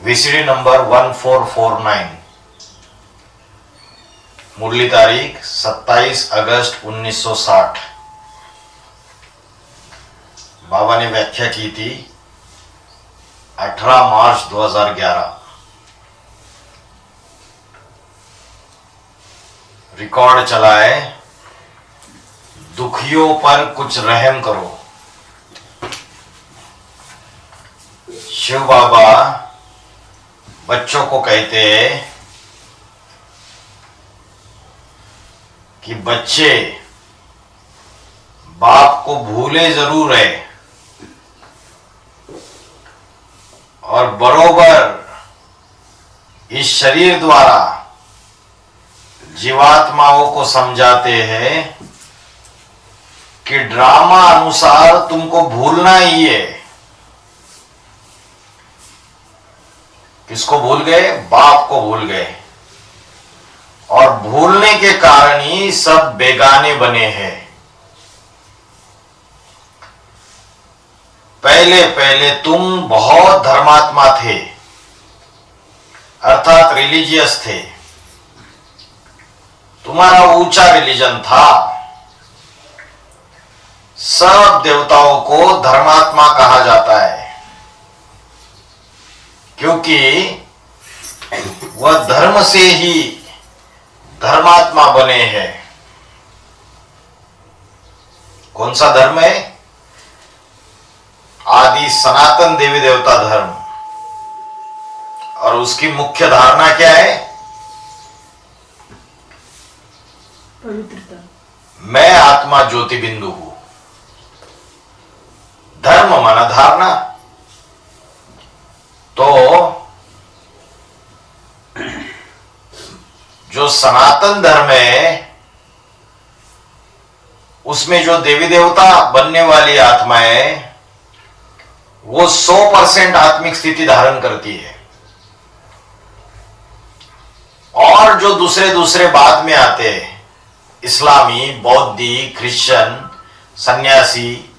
VCD number 1449, मुरली तारीख 27 अगस्त 1960। बाबा ने व्याख्या की थी 18 मार्च 2011। रिकॉर्ड चला है, दुखियों पर कुछ रहम करो। शिव बाबा बच्चों को कहते हैं कि बच्चे बाप को भूले जरूर है और बरोबर इस शरीर द्वारा जीवात्माओं को समझाते हैं कि ड्रामा अनुसार तुमको भूलना ही है। किसको भूल गए? बाप को भूल गए, और भूलने के कारण ही सब बेगाने बने हैं। पहले पहले तुम बहुत धर्मात्मा थे, अर्थात रिलीजियस थे। तुम्हारा ऊंचा रिलीजन था। सब देवताओं को धर्मात्मा कहा जाता है क्योंकि वह धर्म से ही धर्मात्मा बने हैं। कौन सा धर्म है? आदि सनातन देवी देवता धर्म। और उसकी मुख्य धारणा क्या है? पवित्रता। मैं आत्मा ज्योति बिंदु हूं। धर्म माना धारणा। तो जो सनातन धर्म है उसमें जो देवी देवता बनने वाली आत्मा है वो 100% आत्मिक स्थिति धारण करती है। और जो दूसरे दूसरे बाद में आते हैं, इस्लामी, बौद्धी, क्रिश्चियन, सन्यासी,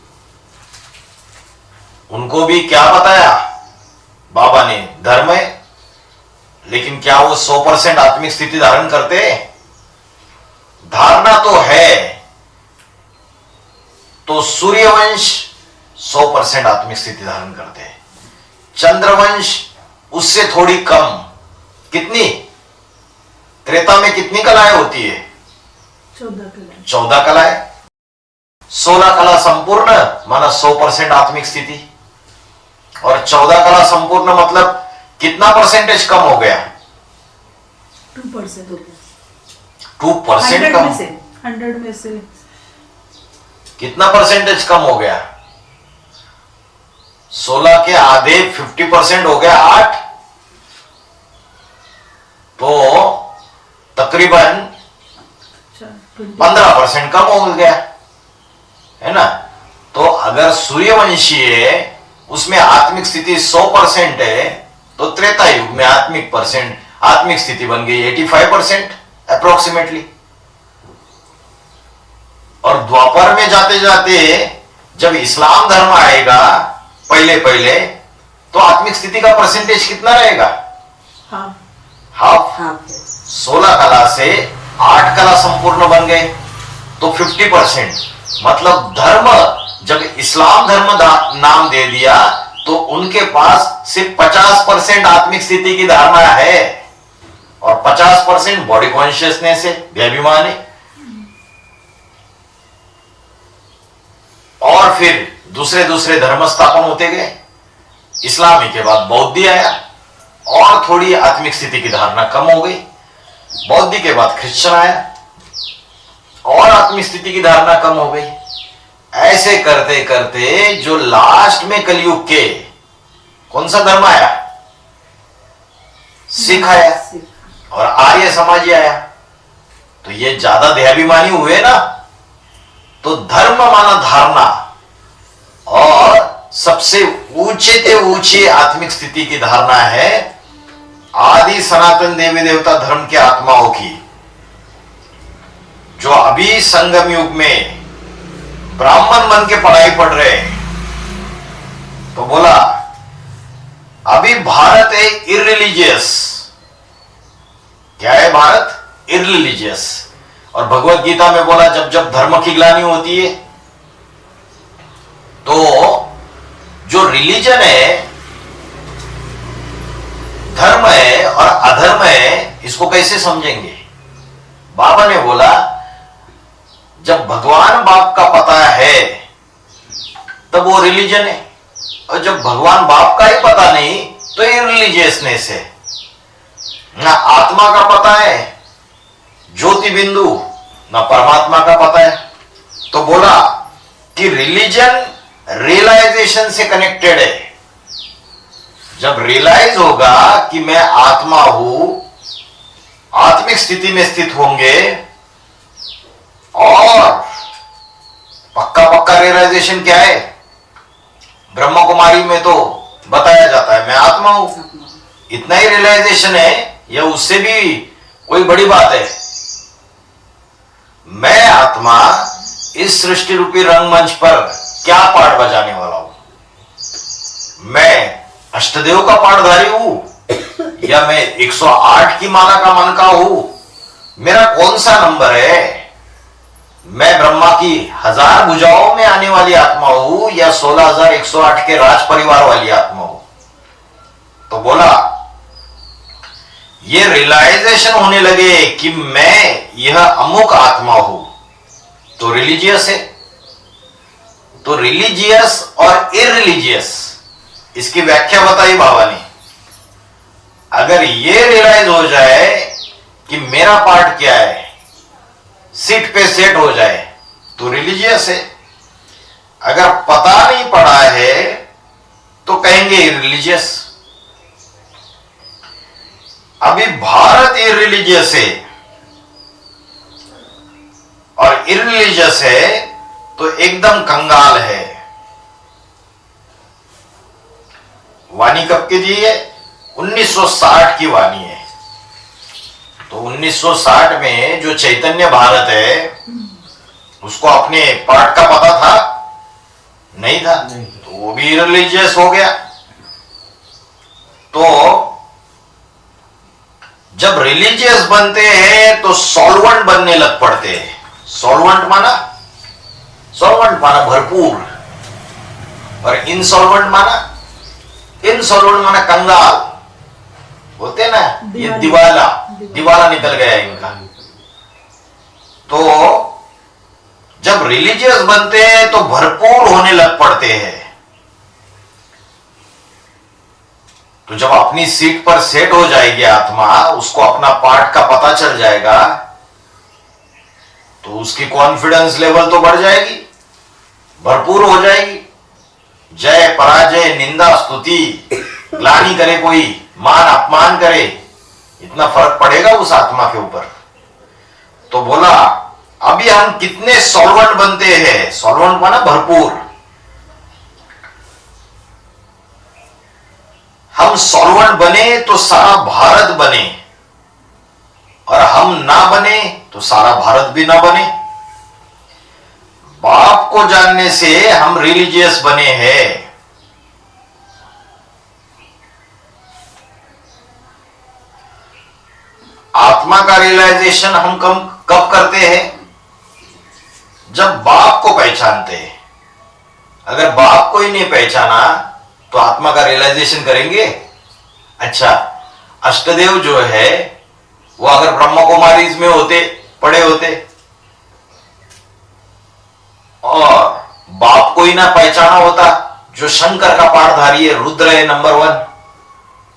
उनको भी क्या बताया बाबा ने? धर्म है। लेकिन क्या वो 100% आत्मिक स्थिति धारण करते हैं? धारणा तो है। तो सूर्यवंश 100% आत्मिक स्थिति धारण करते हैं। चंद्रवंश उससे थोड़ी कम। कितनी? त्रेता में कितनी कलाएं होती है? 14 कलाएं। 16 कला संपूर्ण माना 100% आत्मिक स्थिति, और 14 कला संपूर्ण मतलब कितना परसेंटेज कम हो गया? 2% हो गया। 2% कम। 100 में से कितना परसेंटेज कम हो गया? 16 के आधे 50% हो गया 8, तो तकरीबन 15% कम हो गया, है ना? तो अगर सूर्यवंशी है उसमें आत्मिक स्थिति 100% है, तो त्रेता युग में आत्मिक स्थिति बन गई 85% अप्रोक्सीमेटली। और द्वापर में जाते जाते जब इस्लाम धर्म आएगा पहले पहले, तो आत्मिक स्थिति का परसेंटेज कितना रहेगा? हाफ। 16 कला से 8 कला संपूर्ण बन गए, तो 50%। मतलब धर्म जब इस्लाम धर्म नाम दे दिया तो उनके पास सिर्फ 50% आत्मिक स्थिति की धारणा है, और 50% बॉडी कॉन्शियसनेस है, व्यभिमान है। और फिर दूसरे दूसरे धर्म स्थापन होते गए। इस्लामी के बाद बौद्धी आया, और थोड़ी आत्मिक स्थिति की धारणा कम हो गई। बौद्धी के बाद क्रिश्चियन आया, और आत्मिक स्थिति की धारणा कम हो गई। ऐसे करते करते जो लास्ट में कलयुग के कौन सा धर्म आया? सिख आया, और आर्य समाजी आया। तो ये ज्यादा देहाभिमानी हुए ना। तो धर्म माना धारणा, और सबसे ऊंचे से ऊंची आत्मिक स्थिति की धारणा है आदि सनातन देवी देवता धर्म के आत्माओं की, जो अभी संगम युग में ब्राह्मण बन के पढ़ाई पढ़ रहे हैं। तो बोला अभी भारत है इररिलीजियस। क्या है भारत? इररिलीजियस। और भगवत गीता में बोला जब जब धर्म की ग्लानि होती है तो जो रिलीजन है, धर्म है और अधर्म है, इसको कैसे समझेंगे? बाबा ने बोला जब भगवान बाप का पता है तब वो रिलीजन है, और जब भगवान बाप का ही पता नहीं तो ये रिलीजियसनेस है। ना आत्मा का पता है ज्योति बिंदु, ना परमात्मा का पता है। तो बोला कि रिलीजन रियलाइजेशन से कनेक्टेड है। जब रियलाइज होगा कि मैं आत्मा हूं, आत्मिक स्थिति में स्थित होंगे, और पक्का पक्का रियलाइजेशन क्या है? ब्रह्म कुमारी में तो बताया जाता है मैं आत्मा हूं। इतना ही रियलाइजेशन है या उससे भी कोई बड़ी बात है? मैं आत्मा इस सृष्टि रूपी रंगमंच पर क्या पार्ट बजाने वाला हूं? मैं अष्टदेव का पाठधारी हूं या मैं 108 की माला का मन का हूं? मेरा कौन सा नंबर है? मैं ब्रह्मा की 1000 भुजाओं में आने वाली आत्मा हूं या 16108 के राज परिवार वाली आत्मा हूं? तो बोला ये रियलाइजेशन होने लगे कि मैं यह अमुक आत्मा हूं तो रिलीजियस है। तो रिलीजियस और इररिलीजियस, इसकी व्याख्या बताई बाबा ने। अगर ये रियलाइज हो जाए कि मेरा पार्ट क्या है, सीट पे सेट हो जाए तो रिलीजियस है। अगर पता नहीं पड़ा है तो कहेंगे इररिलीजियस। अभी भारत इररिलीजियस है और इररिलीजियस है तो एकदम कंगाल है। वाणी कब की दी है? 1960 की वाणी है। तो 1960 में जो चैतन्य भारत है उसको अपने पार्ट का पता था? नहीं था, तो वो भी रिलीजियस हो गया। तो जब रिलीजियस बनते हैं तो सॉल्वेंट बनने लग पड़ते हैं। सॉल्वेंट माना? सॉल्वेंट माना भरपूर, और इनसॉल्वेंट माना? इनसॉल्वेंट माना कंगाल होते ना, ये दिवाला निकल गया इनका। तो जब रिलीजियस बनते हैं तो भरपूर होने लग पड़ते हैं। तो जब अपनी सीट पर सेट हो जाएगी आत्मा, उसको अपना पार्ट का पता चल जाएगा, तो उसकी कॉन्फिडेंस लेवल तो बढ़ जाएगी, भरपूर हो जाएगी। जय पराजय, निंदा स्तुति, ग्लानि करे कोई, मान अपमान करे, इतना फर्क पड़ेगा उस आत्मा के ऊपर। तो बोला अभी हम कितने सॉल्वेंट बनते हैं? सॉल्वेंट माना भरपूर। हम सॉल्वेंट बने तो सारा भारत बने, और हम ना बने तो सारा भारत भी ना बने। बाप को जानने से हम रिलीजियस बने हैं। आत्मा का रियलाइजेशन हम कब करते हैं? जब बाप को पहचानते हैं। अगर बाप को ही नहीं पहचाना तो आत्मा का रियलाइजेशन करेंगे? अच्छा, अष्टदेव जो है वो अगर ब्रह्म कुमारीज में होते, पड़े होते, और बाप को ही ना पहचाना होता जो शंकर का पाठधारी है, रुद्र है नंबर 1,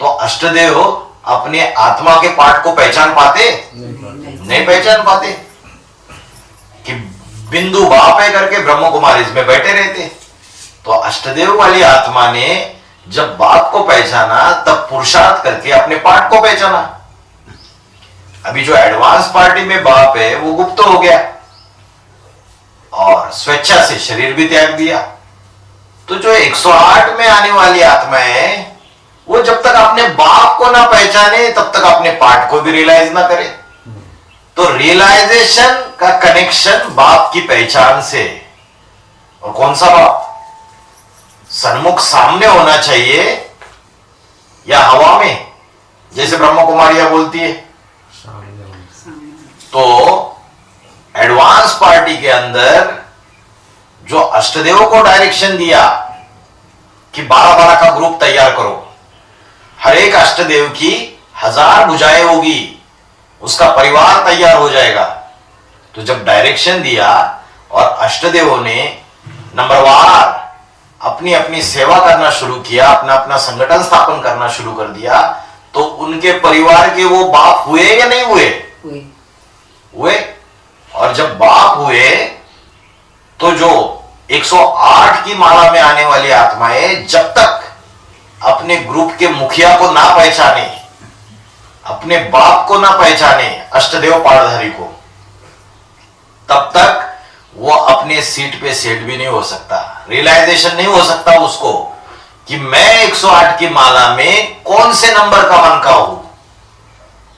तो अष्टदेव अपने आत्मा के पाठ को पहचान पाते? नहीं पहचान पाते। कि बिंदु बाप है करके ब्रह्म कुमारीज में बैठे रहते। तो अष्टदेव वाली आत्मा ने जब बाप को पहचाना तब पुरुषार्थ करके अपने पाठ को पहचाना। अभी जो एडवांस पार्टी में बाप है वो गुप्त हो गया और स्वेच्छा से शरीर भी त्याग दिया। तो जो 108 में आने वाली आत्मा है वो जब तक अपने बाप को ना पहचाने तब तक अपने पाठ को भी रियलाइज ना करे। तो रियलाइजेशन का कनेक्शन बाप की पहचान से। और कौन सा बाप? सन्मुख सामने होना चाहिए या हवा में, जैसे ब्रह्म कुमारियां बोलती है? तो एडवांस पार्टी के अंदर जो अष्टदेव को डायरेक्शन दिया कि 12-12 का ग्रुप तैयार करो, हर एक अष्टदेव की 1000 भुजाएं होगी, उसका परिवार तैयार हो जाएगा। तो जब डायरेक्शन दिया और अष्टदेवों ने नंबरवार अपनी अपनी सेवा करना शुरू किया, अपना अपना संगठन स्थापन करना शुरू कर दिया, तो उनके परिवार के वो बाप हुए या नहीं हुए? हुए। और जब बाप हुए तो जो 108 की माला में आने वाली आत्माएं जब तक अपने ग्रुप के मुखिया को ना पहचाने, अपने बाप को ना पहचाने, अष्टदेव पाणधारी को, तब तक वो अपने सीट पे सेट भी नहीं हो सकता। रियलाइजेशन नहीं हो सकता उसको कि मैं 108 की माला में कौन से नंबर का मन का हूं।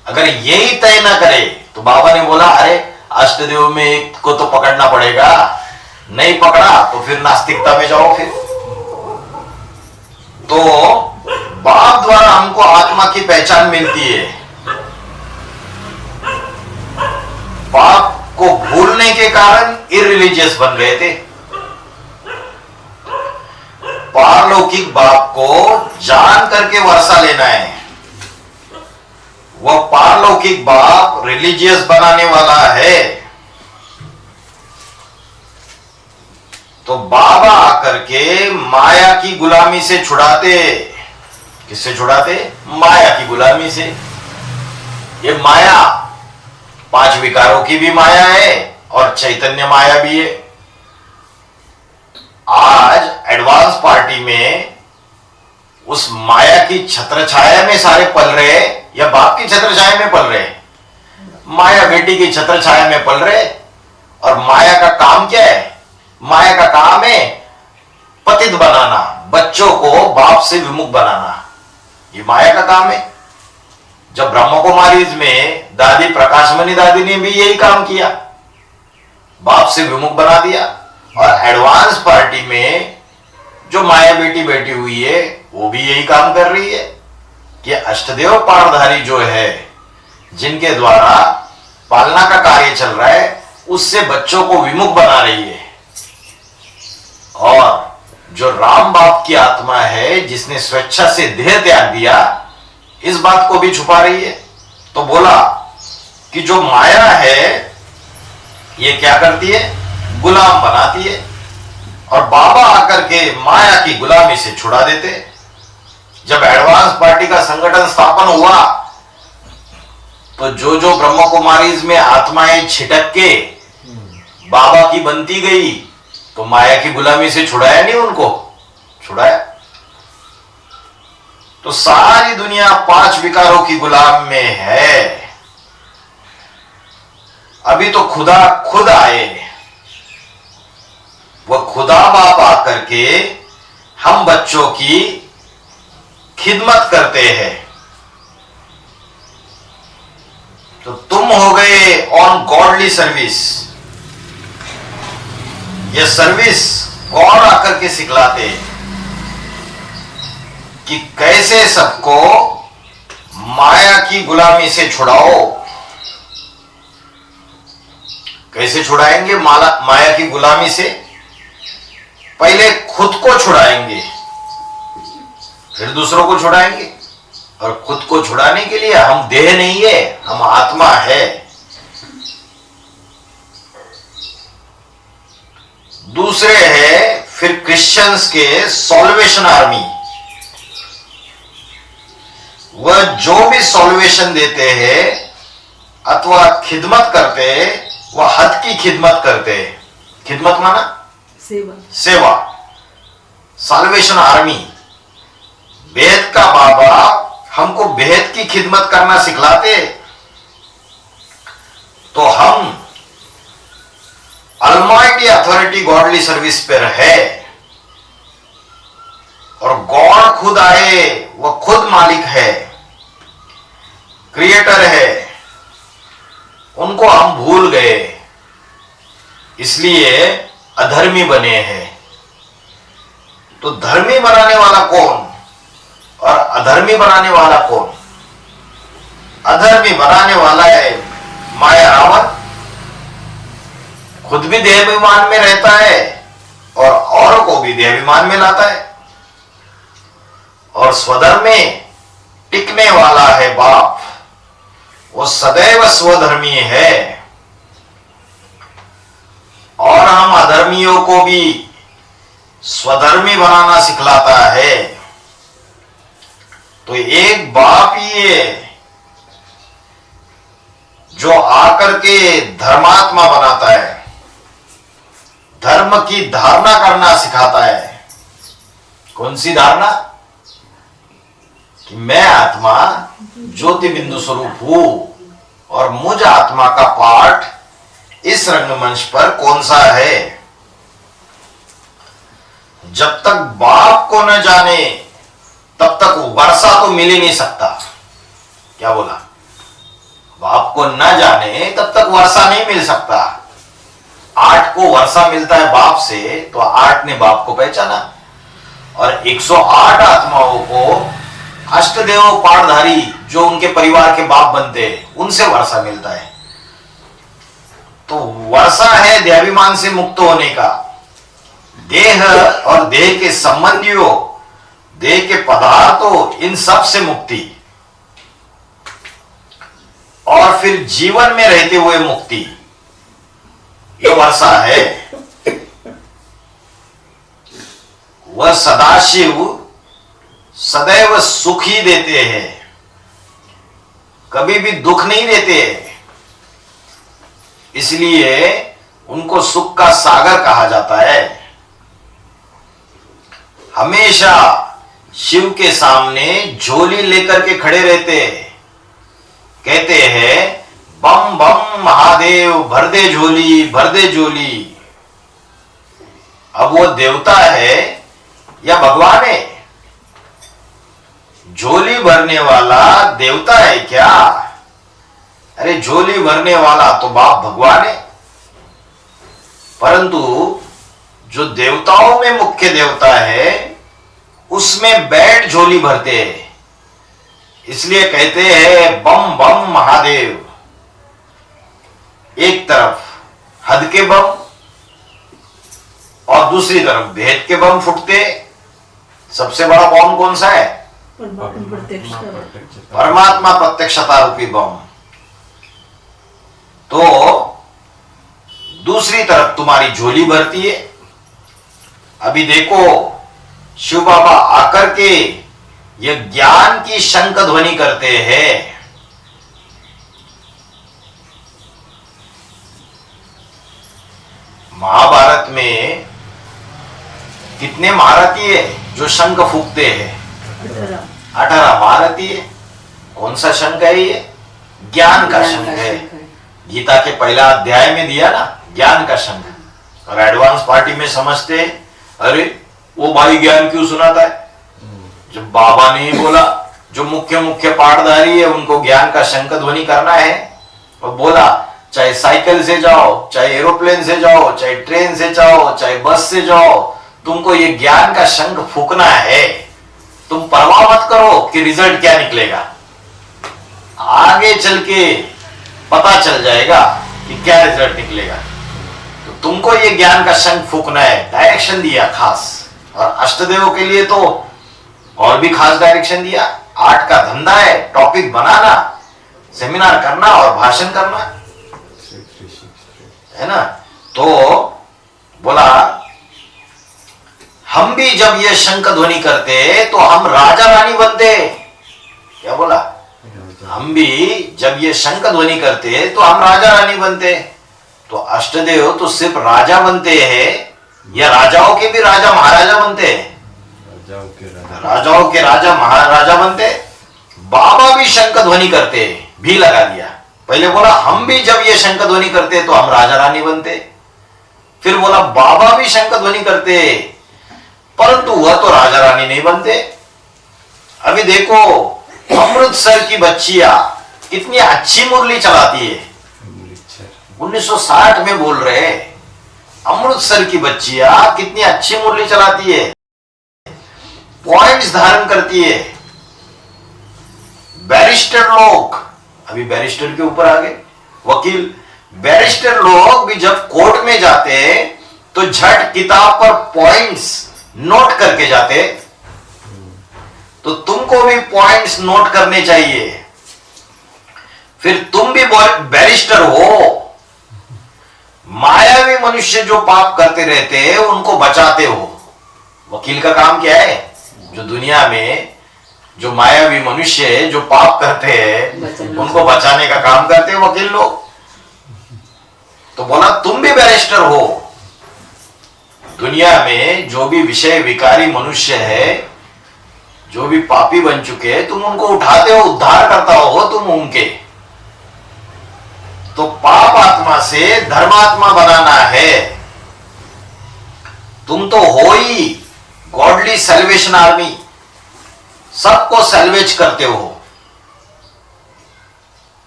अगर यही तय ना करे तो बाबा ने बोला अरे अष्टदेव में एक को तो पकड़ना पड़ेगा, नहीं पकड़ा तो फिर नास्तिकता में जाओ। फिर तो बाप द्वारा हमको आत्मा की पहचान मिलती है। बाप को भूलने के कारण इररिलीजियस बन गए थे। पारलौकिक बाप को जान करके वर्षा लेना है, वह पारलौकिक बाप रिलीजियस बनाने वाला है। तो बाबा आकर के माया की गुलामी से छुड़ाते। किससे छुड़ाते? माया की गुलामी से। ये माया 5 विकारों की भी माया है और चैतन्य माया भी है। आज एडवांस पार्टी में उस माया की छत्र छाया में सारे पल रहे या बाप की छत्र छाया में पल रहे? माया बेटी की छत्र छाया में पल रहे। और माया का काम क्या है? माया का काम है पतित बनाना, बच्चों को बाप से विमुख बनाना। ये माया का काम है। जब ब्रह्म कुमारीज में दादी प्रकाशमणि दादी ने भी यही काम किया, बाप से विमुख बना दिया। और एडवांस पार्टी में जो माया बेटी बैठी हुई है वो भी यही काम कर रही है कि अष्टदेव पाणधारी जो है, जिनके द्वारा पालना का कार्य चल रहा है, उससे बच्चों को विमुख बना रही है। और जो राम बाप की आत्मा है, जिसने स्वेच्छा से देह त्याग दिया, इस बात को भी छुपा रही है। तो बोला कि जो माया है ये क्या करती है? गुलाम बनाती है। और बाबा आकर के माया की गुलामी से छुड़ा देते। जब एडवांस पार्टी का संगठन स्थापन हुआ तो जो जो ब्रह्म कुमारीज में आत्माएं छिटक के बाबा की बनती गई, तो माया की गुलामी से छुड़ाया नहीं उनको? छुड़ाया। तो सारी दुनिया 5 विकारों की गुलाम में है। अभी तो खुदा खुद आए, वह खुदा बाप आकर के हम बच्चों की खिदमत करते हैं। तो तुम हो गए ऑन गॉडली सर्विस। यह सर्विस गॉड आकर के सिखलाते कि कैसे सबको माया की गुलामी से छुड़ाओ। कैसे छुड़ाएंगे माया की गुलामी से? पहले खुद को छुड़ाएंगे, फिर दूसरों को छुड़ाएंगे। और खुद को छुड़ाने के लिए हम देह नहीं है, हम आत्मा है। दूसरे है फिर क्रिश्चियंस के सॉल्वेशन आर्मी। वह जो भी सॉल्वेशन देते हैं अथवा खिदमत करते हैं, वह हद की खिदमत करते हैं। खिदमत माना सेवा। Solvation army. बेहद का बाबा हमको बेहद की खिदमत करना सिखलाते। तो हम अलमाइटी अथॉरिटी गॉडली सर्विस पर है। और गॉड खुद आए, वह खुद मालिक है, क्रिएटर है। उनको हम भूल गए, इसलिए अधर्मी बने हैं। तो धर्मी बनाने वाला कौन और अधर्मी बनाने वाला कौन? अधर्मी बनाने वाला है माया रावण, खुद भी देहाभिमान में रहता है और औरों को भी देहाभिमान में लाता है। और स्वधर्म में टिकने वाला है बाप, वो सदैव स्वधर्मी है। और हम अधर्मियों को भी स्वधर्मी बनाना सिखलाता है। तो एक बाप ही है जो आकर के धर्मात्मा बनाता है, धर्म की धारणा करना सिखाता है। कौन सी धारणा? कि मैं आत्मा ज्योति बिंदु स्वरूप हूं और मुझ आत्मा का पाठ इस रंगमंच पर कौन सा है। जब तक बाप को न जाने तब तक वर्षा तो मिल ही नहीं सकता। क्या बोला? बाप को न जाने तब तक वर्षा नहीं मिल सकता। 8 को वर्षा मिलता है बाप से, तो 8 ने बाप को पहचाना। और 108 आत्माओं को अष्टदेव पाठधारी जो उनके परिवार के बाप बनते हैं, उनसे वर्षा मिलता है। तो वर्षा है देहाभिमान से मुक्त होने का, देह और देह के संबंधियों, देह के पदार्थों, इन सब से मुक्ति, और फिर जीवन में रहते हुए मुक्ति, ये वर्षा है। वह सदाशिव सदैव सुख ही देते हैं, कभी भी दुख नहीं देते। इसलिए उनको सुख का सागर कहा जाता है। हमेशा शिव के सामने झोली लेकर के खड़े रहते, कहते हैं बम बम महादेव भर दे झोली, भर दे झोली। अब वो देवता है या भगवान है? झोली भरने वाला देवता है क्या? अरे झोली भरने वाला तो बाप भगवान है। परंतु जो देवताओं में मुख्य देवता है, उसमें बैठ झोली भरते हैं। इसलिए कहते हैं बम बम महादेव। एक तरफ हद के बम और दूसरी तरफ भेद के बम फूटते। सबसे बड़ा बम कौन सा है? परमात्मा प्रत्यक्षता रूपी बम। तो दूसरी तरफ तुम्हारी झोली भरती है। अभी देखो शिव बाबा आकर के ये ज्ञान की शंख ध्वनि करते हैं। महाभारत में कितने महारथी है जो शंख फूकते हैं? 18 महारथी है। कौन सा शंख है ये? ज्ञान का शंख है। गीता के पहला अध्याय में दिया ना, ज्ञान का शंख। और एडवांस पार्टी में समझते, अरे वो भाई ज्ञान क्यों सुनाता है? जब बाबा ने ही बोला, जो मुख्य मुख्य पाठधारी है उनको ज्ञान का शंख ध्वनि करना है, और बोला चाहे साइकिल से जाओ, चाहे एरोप्लेन से जाओ, चाहे ट्रेन से जाओ, चाहे बस से जाओ, तुमको ये ज्ञान का शंख फूकना है। तुम परवाह मत करो कि रिजल्ट क्या निकलेगा, आगे चल के पता चल जाएगा कि क्या रिजल्ट निकलेगा। तो तुमको ये ज्ञान का शंख फूकना है। डायरेक्शन दिया खास। और अष्टदेवों के लिए तो और भी खास डायरेक्शन दिया। 8 का धंधा है टॉपिक बनाना, सेमिनार करना और भाषण करना, है ना। तो बोला हम भी जब ये शंख ध्वनि करते तो हम राजा रानी बनते। क्या बोला? हम भी जब ये शंख ध्वनि करते तो हम राजा रानी बनते। तो अष्टदेव तो सिर्फ राजा बनते हैं या राजाओं के भी राजा महाराजा बनते हैं? राजाओं के राजा महाराजा बनते। बाबा भी शंख ध्वनि करते, भी लगा दिया। पहले बोला हम भी जब ये शंख ध्वनि करते तो हम राजा रानी बनते। फिर बोला बाबा भी शंख ध्वनि करते, परंतु वह तो राजा रानी नहीं बनते। अभी देखो अमृतसर की बच्चियां कितनी अच्छी मुरली चलाती है। 1960 में बोल रहे, अमृतसर की बच्चियां कितनी अच्छी मुरली चलाती है, पॉइंट्स धारण करती है, बैरिस्टर लोग, अभी बैरिस्टर के ऊपर आ गए, वकील, बैरिस्टर लोग भी जब कोर्ट में जाते तो झट किताब पर पॉइंट्स नोट करके जाते। तो तुमको भी पॉइंट्स नोट करने चाहिए, फिर तुम भी बैरिस्टर हो। मायावी मनुष्य जो पाप करते रहते हैं उनको बचाते हो। वकील का काम क्या है? जो दुनिया में जो मायावी मनुष्य है, जो पाप करते हैं, उनको बचाने का काम करते हैं वकील लोग। तो बोला तुम भी बैरिस्टर हो। दुनिया में जो भी विषय विकारी मनुष्य है, जो भी पापी बन चुके हैं, तुम उनको उठाते हो, उद्धार करता हो तुम उनके। तो पाप आत्मा से धर्मात्मा बनाना है। तुम तो हो ही गॉडली सैल्वेशन आर्मी, सबको सैल्वेज करते हो।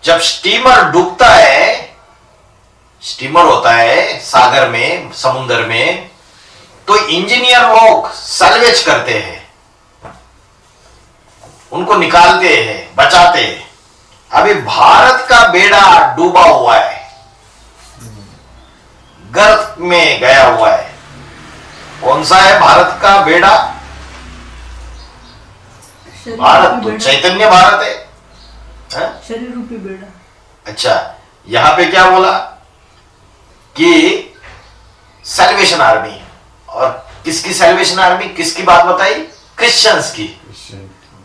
जब स्टीमर डूबता है, स्टीमर होता है सागर में, समुद्र में, तो इंजीनियर लोग सैल्वेज करते हैं, उनको निकालते हैं, बचाते हैं। अभी भारत का बेड़ा डूबा हुआ है, गर्त में गया हुआ है। कौन सा है भारत का बेड़ा? भारत तो चैतन्य भारत है, शरीर रूपी बेड़ा। अच्छा, यहां पे क्या बोला कि सैल्वेशन आर्मी, और किसकी सैल्वेशन आर्मी, किसकी बात बताई? क्रिश्चियंस की।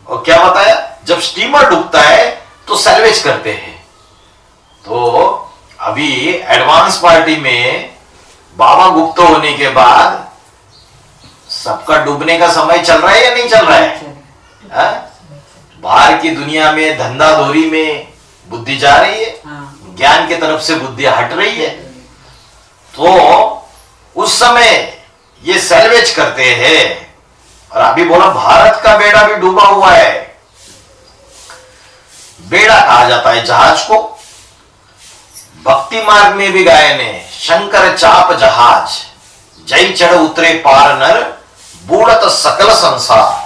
और क्या बताया? जब स्टीमर डूबता है तो सैल्वेज करते हैं। तो अभी एडवांस पार्टी में बाबा गुप्त होने के बाद सबका डूबने का समय चल रहा है या नहीं चल रहा है? बाहर की दुनिया में धंधाधोरी में बुद्धि जा रही है, ज्ञान की तरफ से बुद्धि हट रही है। तो उस समय ये सैल्वेज करते हैं। और अभी बोला भारत का बेड़ा भी डूबा हुआ है। बेड़ा कहा जाता है जहाज को। भक्ति मार्ग में भी गाए ने, शंकर चाप जहाज, जय चढ़ उतरे पार नर, बूढ़त सकल संसार।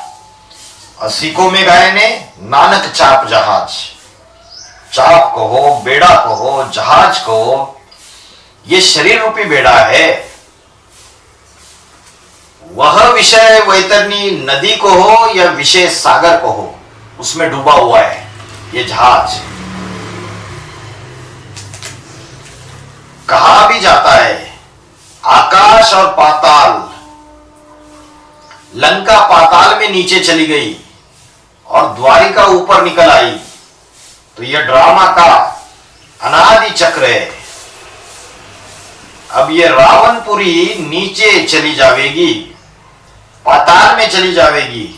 और सिखों में गाए ने, नानक चाप जहाज। चाप कहो, बेड़ा कहो, जहाज कहो, ये शरीर रूपी बेड़ा है। वह विषय वैतरणी नदी को हो या विषय सागर को हो, उसमें डूबा हुआ है ये जहाज। कहा भी जाता है आकाश और पाताल, लंका पाताल में नीचे चली गई और द्वारिका ऊपर निकल आई। तो यह ड्रामा का अनादि चक्र है। अब ये रावणपुरी नीचे चली जावेगी, पाताल में चली जावेगी।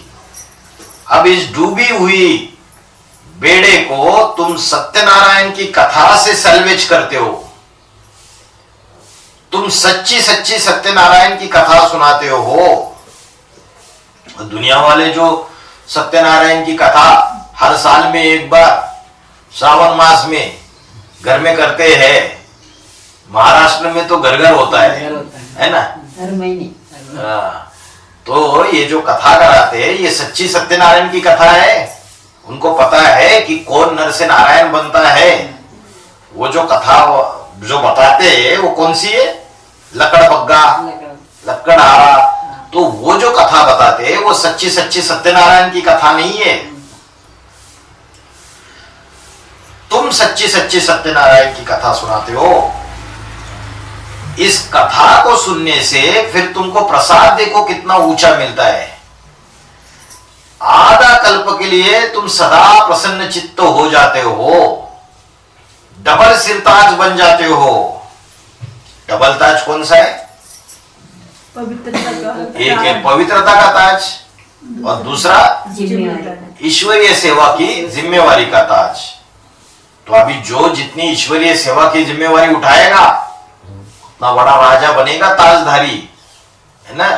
अब इस डूबी हुई बेड़े को तुम सत्यनारायण की कथा से सैल्वेज करते हो। तुम सच्ची सच्ची सत्यनारायण की कथा सुनाते हो। दुनिया वाले जो सत्यनारायण की कथा हर साल में एक बार श्रावण मास में घर में करते हैं। महाराष्ट्र में तो घर घर होता है ना, हर महीने। तो ये जो कथा कराते हैं ये सच्ची सत्यनारायण की कथा है। उनको पता है कि कौन नर से नारायण बनता है। वो जो कथा जो बताते हैं वो कौन सी है? लकड़ बग्गा, लक्कड़हारा। तो वो जो कथा बताते हैं वो सच्ची सच्ची सत्यनारायण की कथा नहीं है। तुम सच्ची सच्ची सत्यनारायण की कथा सुनाते हो। इस कथा को सुनने से फिर तुमको प्रसाद देखो कितना ऊंचा मिलता है। आधा कल्प के लिए तुम सदा प्रसन्न चित्त हो जाते हो, डबल सिरताज बन जाते हो। डबल ताज कौन सा है? पवित्रता का। एक है पवित्रता का ताज और दूसरा ईश्वरीय सेवा की जिम्मेवारी का ताज। तो अभी जो जितनी ईश्वरीय सेवा की जिम्मेवारी उठाएगा उतना बड़ा राजा बनेगा, ताजधारी, है ना।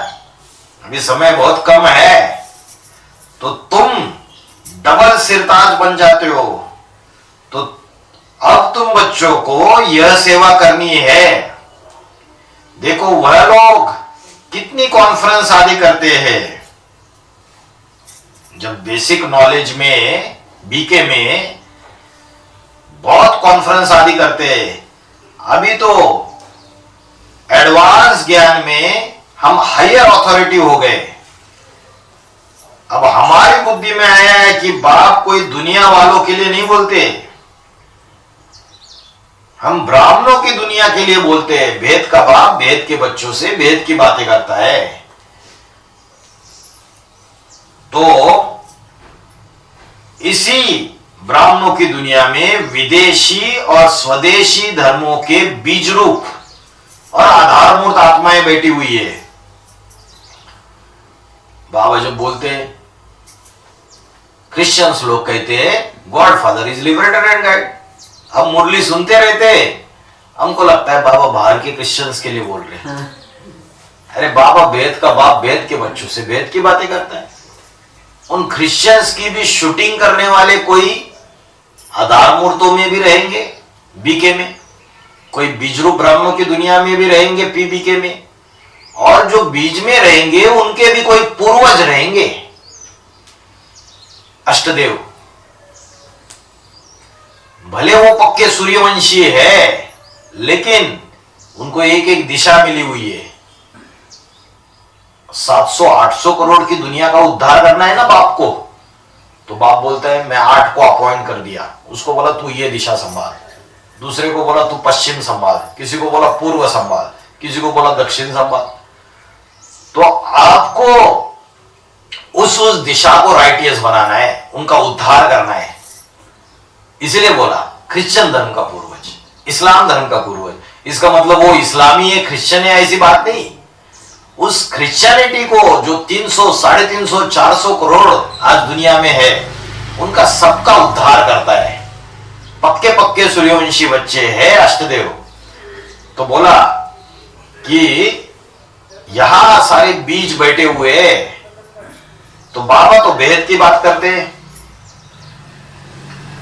अभी समय बहुत कम है तो तुम डबल सिरताज बन जाते हो। तो अब तुम बच्चों को यह सेवा करनी है। देखो वह लोग कितनी कॉन्फ्रेंस आदि करते हैं। जब बेसिक नॉलेज में बीके में बहुत कॉन्फ्रेंस आदि करते हैं। अभी तो एडवांस ज्ञान में हम हायर अथॉरिटी हो गए। अब हमारी बुद्धि में आया है कि बाप कोई दुनिया वालों के लिए नहीं बोलते, हम ब्राह्मणों की दुनिया के लिए बोलते हैं। भेद का बाप भेद के बच्चों से भेद की बातें करता है। तो इसी ब्राह्मणों की दुनिया में विदेशी और स्वदेशी धर्मों के बीज रूप और आधारभूत आत्माएं बैठी हुई है। बाबा जब बोलते हैं, क्रिश्चियंस लोग कहते हैं God father is liberator and guide. हम मुरली सुनते रहते हैं, हमको लगता है बाबा बाहर के क्रिश्चियंस के लिए बोल रहे हैं। अरे बाबा भेद का बाप भेद के बच्चों से भेद की बातें करता है। उन क्रिश्चियंस की भी शूटिंग करने वाले कोई आधार मूर्तों में भी रहेंगे बीके में, कोई बीजरूप ब्राह्मणों की दुनिया में भी रहेंगे पीबीके में, और जो बीज में रहेंगे उनके भी कोई पूर्वज रहेंगे अष्टदेव। भले वो पक्के सूर्यवंशी है, लेकिन उनको एक एक दिशा मिली हुई है। 700-800 करोड़ की दुनिया का उद्धार करना है ना बाप को, तो बाप बोलता है मैं 8 को अपॉइंट कर दिया। उसको बोला तू ये दिशा संभाल, दूसरे को बोला तू पश्चिम संभाल, किसी को बोला पूर्व संभाल, किसी को बोला दक्षिण संभाल। तो आपको उस दिशा को राइटियस बनाना है, उनका उद्धार करना है। इसलिए बोला क्रिश्चियन धर्म का पूर्वज, इस्लाम धर्म का पूर्वज। इसका मतलब वो इस्लामी है, क्रिश्चियन है, ऐसी बात नहीं। उस क्रिश्चियनिटी को जो 300, 350, 400 करोड़ आज दुनिया में है, उनका सबका उद्धार करता है। पक्के पक्के सूर्यवंशी बच्चे हैं अष्टदेव। तो बोला कि यहां सारे बीज बैठे हुए हैं। तो बाबा तो भेद की बात करते हैं।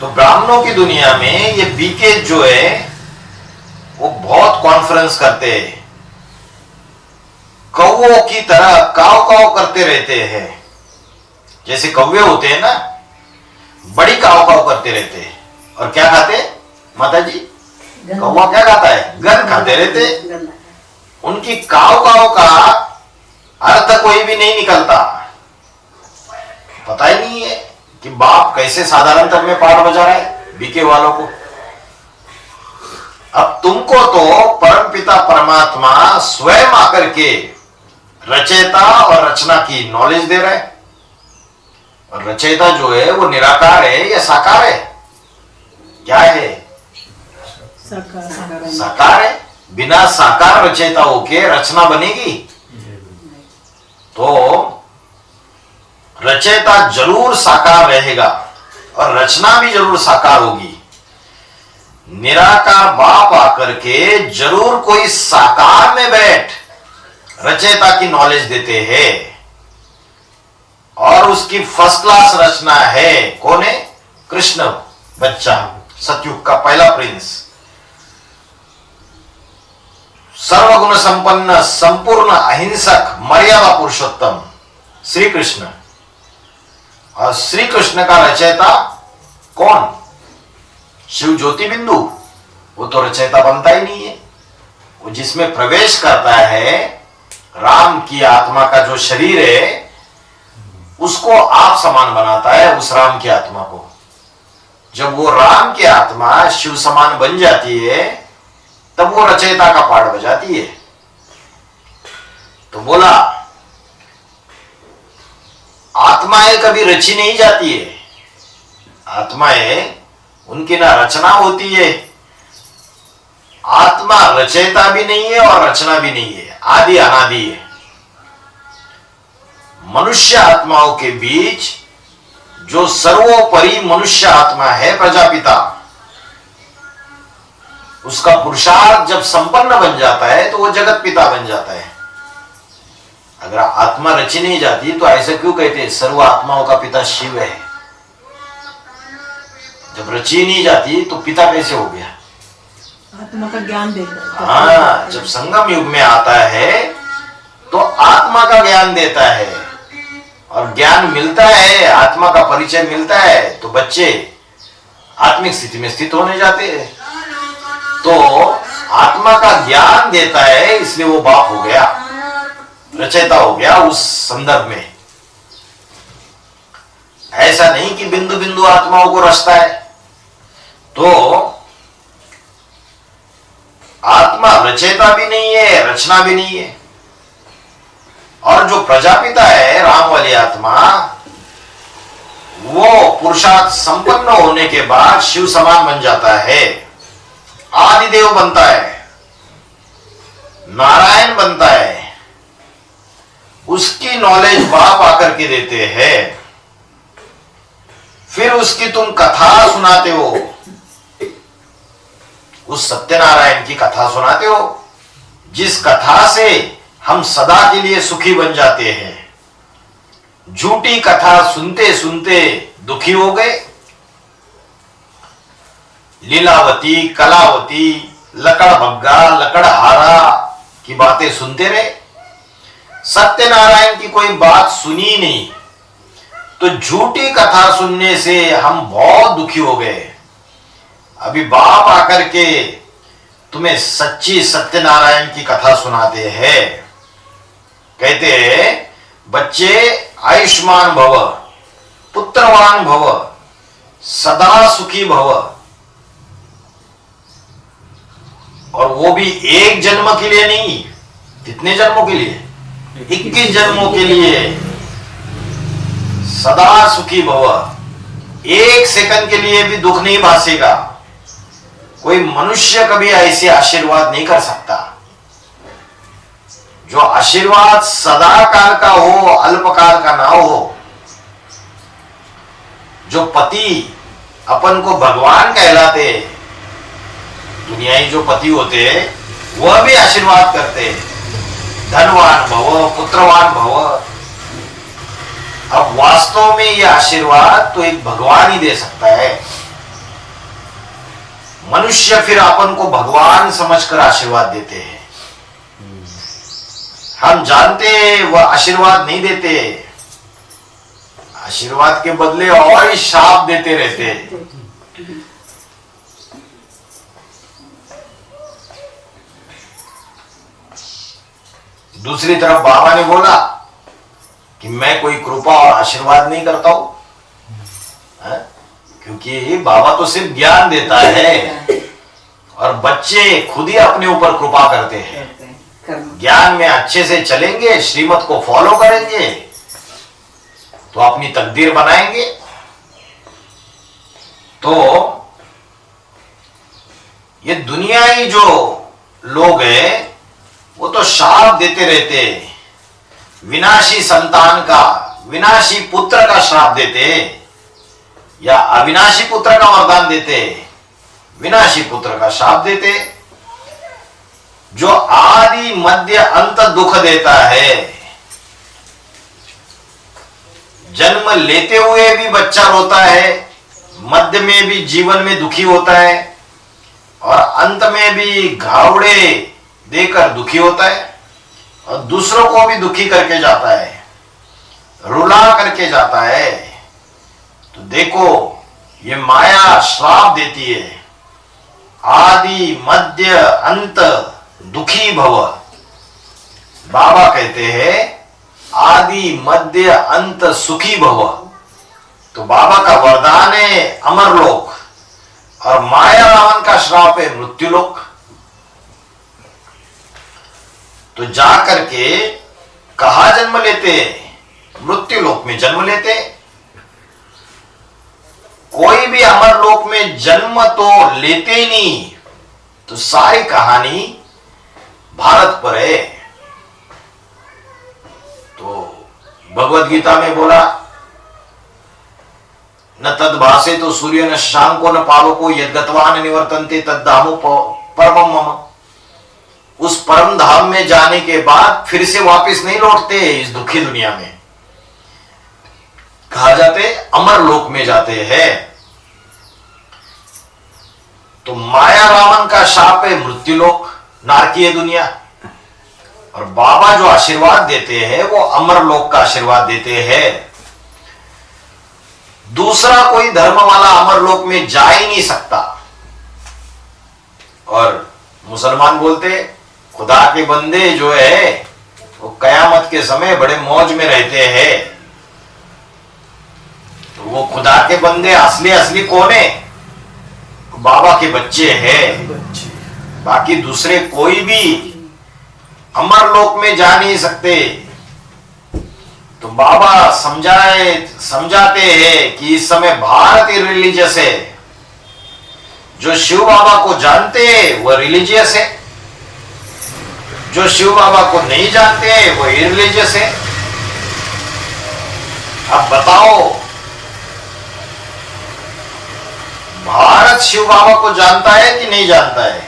तो ब्राह्मणों की दुनिया में ये बीके जो है वो बहुत कॉन्फ्रेंस करते हैं, कौवों की तरह काव काव करते रहते हैं। जैसे कौवे होते हैं ना, बड़ी काव काव करते रहते हैं। और क्या खाते माता जी? कौवा क्या खाता है? गन खाते रहते। उनकी काव काव का अर्थ कोई भी नहीं निकलता। पता ही नहीं है कि बाप कैसे साधारण तक में पाठ बजा रहा है बीके वालों को। अब तुमको तो परमपिता परमात्मा स्वयं आकर के रचयिता और रचना की नॉलेज दे रहा है। और रचयिता जो है वो निराकार है या साकार है? क्या है? साकार है। बिना साकार रचयिता होके रचना बनेगी? तो रचयिता जरूर साकार रहेगा और रचना भी जरूर साकार होगी। निराकार बाप आकर के जरूर कोई साकार में बैठ रचयिता की नॉलेज देते हैं। और उसकी फर्स्ट क्लास रचना है। कौन है? कृष्ण बच्चा, सतयुग का पहला प्रिंस, सर्वगुण संपन्न, संपूर्ण अहिंसक, मर्यादा पुरुषोत्तम श्री कृष्ण। और श्री कृष्ण का रचयिता कौन? शिव ज्योति बिंदु। वो तो रचयिता बनता ही नहीं है। वो जिसमें प्रवेश करता है, राम की आत्मा का जो शरीर है, उसको आप समान बनाता है, उस राम की आत्मा को। जब वो राम की आत्मा शिव समान बन जाती है, तब वो रचयिता का पाठ बजाती है। तो बोला आत्माएं कभी रची नहीं जाती है। आत्माएं उनकी ना रचना होती है। आत्मा रचयिता भी नहीं है और रचना भी नहीं है, आदि अनादि है। मनुष्य आत्माओं के बीच जो सर्वोपरि मनुष्य आत्मा है प्रजापिता, उसका पुरुषार्थ जब संपन्न बन जाता है तो वो जगत पिता बन जाता है। अगर आत्मा रची नहीं जाती तो ऐसे क्यों कहते हैं सर्व आत्माओं का पिता शिव है? जब रची नहीं जाती तो पिता कैसे हो गया? आत्मा का ज्ञान देता है। हाँ, जब संगम युग में आता है तो आत्मा का ज्ञान देता है। और ज्ञान मिलता है, आत्मा का परिचय मिलता है, तो बच्चे आत्मिक स्थिति में स्थित होने जाते हैं। तो आत्मा का ज्ञान देता है, इसलिए वो बाप हो गया, रचयिता हो गया उस संदर्भ में। ऐसा नहीं कि बिंदु बिंदु आत्माओं को रचता है। तो आत्मा रचयिता भी नहीं है, रचना भी नहीं है। और जो प्रजापिता है, राम वाली आत्मा, वो पुरुषार्थ संपन्न होने के बाद शिव समान बन जाता है, आदिदेव बनता है, नारायण बनता है। उसकी नॉलेज बाप आकर के देते हैं, फिर उसकी तुम कथा सुनाते हो, उस सत्यनारायण की कथा सुनाते हो, जिस कथा से हम सदा के लिए सुखी बन जाते हैं। झूठी कथा सुनते सुनते दुखी हो गए। लीलावती, कलावती, लकड़बग्गा, लकड़हारा की बातें सुनते रहे, सत्यनारायण की कोई बात सुनी नहीं। तो झूठी कथा सुनने से हम बहुत दुखी हो गए। अभी बाप आकर के तुम्हें सच्ची सत्यनारायण की कथा सुनाते हैं। कहते हैं, बच्चे आयुष्मान भव, पुत्रवान भव, सदा सुखी भव। और वो भी एक जन्म के लिए नहीं, कितने जन्मों के लिए? 21 जन्मों के लिए सदा सुखी भव। एक सेकंड के लिए भी दुख नहीं भासेगा। कोई मनुष्य कभी ऐसे आशीर्वाद नहीं कर सकता। जो आशीर्वाद सदा काल का हो, अल्पकाल का ना हो। जो पति अपन को भगवान कहलाते, दुनियाई जो पति होते, वह भी आशीर्वाद करते, धनवान भव, पुत्रवान भव। अब वास्तव में यह आशीर्वाद तो एक भगवान ही दे सकता है। मनुष्य फिर अपन को भगवान समझकर आशीर्वाद देते हैं। हम जानते वह आशीर्वाद नहीं देते, आशीर्वाद के बदले और ही शाप देते रहते। दूसरी तरफ बाबा ने बोला कि मैं कोई कृपा और आशीर्वाद नहीं करता हूं, क्योंकि बाबा तो सिर्फ ज्ञान देता है और बच्चे खुद ही अपने ऊपर कृपा करते हैं। ज्ञान में अच्छे से चलेंगे, श्रीमत को फॉलो करेंगे, तो अपनी तकदीर बनाएंगे। तो ये दुनियाई जो लोग हैं, वो तो शाप देते रहते, विनाशी संतान का, विनाशी पुत्र का श्राप देते, या अविनाशी पुत्र का वरदान देते, विनाशी पुत्र का श्राप देते। जो आदि मध्य अंत दुख देता है, जन्म लेते हुए भी बच्चा रोता है, मध्य में भी जीवन में दुखी होता है, और अंत में भी घावड़े देकर दुखी होता है, और दूसरों को भी दुखी करके जाता है, रुला करके जाता है। तो देखो, ये माया श्राप देती है, आदि मध्य अंत दुखी भव। बाबा कहते हैं आदि मध्य अंत सुखी भव। तो बाबा का वरदान है अमरलोक, और माया रावण का श्राप है मृत्युलोक। तो जाकर के कहा जन्म लेते? मृत्युलोक में जन्म लेते। कोई भी अमरलोक में जन्म तो लेते ही नहीं। तो सारी कहानी भारत पर है। तो भगवद गीता में बोला, न तद भासे तो सूर्य न शांको न पावको यद्गतवान निवर्तन्ते तद्धामो परमम मम। उस परम धाम में जाने के बाद फिर से वापस नहीं लौटते इस दुखी दुनिया में। कहा जाते अमर लोक में जाते हैं। तो माया रावण का शाप है मृत्युलोक, नारकीय दुनिया। और बाबा जो आशीर्वाद देते हैं वो अमर लोक का आशीर्वाद देते हैं। दूसरा कोई धर्म वाला अमर लोक में जा ही नहीं सकता। और मुसलमान बोलते खुदा के बंदे जो है वो कयामत के समय बड़े मौज में रहते हैं। तो वो खुदा के बंदे असली असली कौन है? बाबा के बच्चे हैं। बाकी दूसरे कोई भी अमर लोक में जा नहीं सकते। तो बाबा समझाते हैं कि इस समय भारत इररिलीजियस है। जो शिव बाबा को जानते हैं वो रिलीजियस है, जो शिव बाबा को नहीं जानते हैं वो इररिलीजियस है। अब बताओ, भारत शिव बाबा को जानता है कि नहीं जानता है?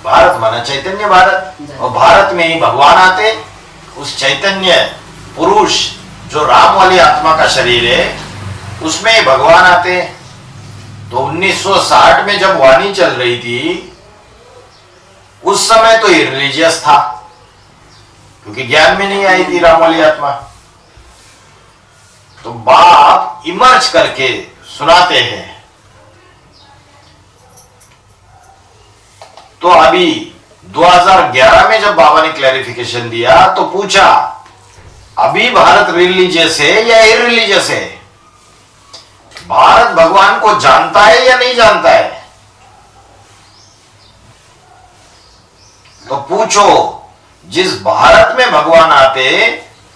भारत माना चैतन्य भारत, और भारत में ही भगवान आते। उस चैतन्य पुरुष जो राम वाली आत्मा का शरीर है उसमें ही भगवान आते। तो 1960 में जब वाणी चल रही थी उस समय तो इररिलीजियस था, क्योंकि ज्ञान में नहीं आई थी राम वाली आत्मा। तो बाप इमर्ज करके सुनाते हैं। तो अभी 2011 में जब बाबा ने क्लैरिफिकेशन दिया तो पूछा, अभी भारत रिलीजियस है या इररिलीजियस है? भारत भगवान को जानता है या नहीं जानता है? तो पूछो, जिस भारत में भगवान आते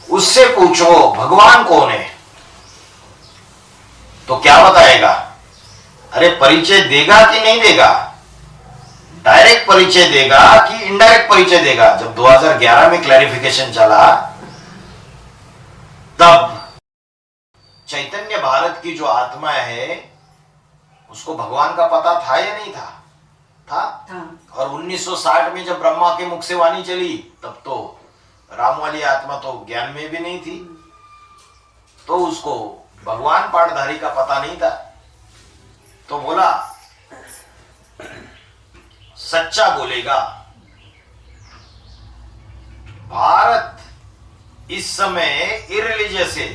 उससे पूछो भगवान कौन है, तो क्या बताएगा? अरे परिचय देगा कि नहीं देगा? डायरेक्ट परिचय देगा कि इनडायरेक्ट परिचय देगा? जब 2011 में क्लैरिफिकेशन चला तब चैतन्य भारत की जो आत्मा है उसको भगवान का पता था या नहीं था? था। और 1960 में जब ब्रह्मा के मुख से वाणी चली तब तो राम वाली आत्मा तो ज्ञान में भी नहीं थी, तो उसको भगवान पाठधारी का पता नहीं था। तो बोला सच्चा बोलेगा, भारत इस समय इररिलीजियस है।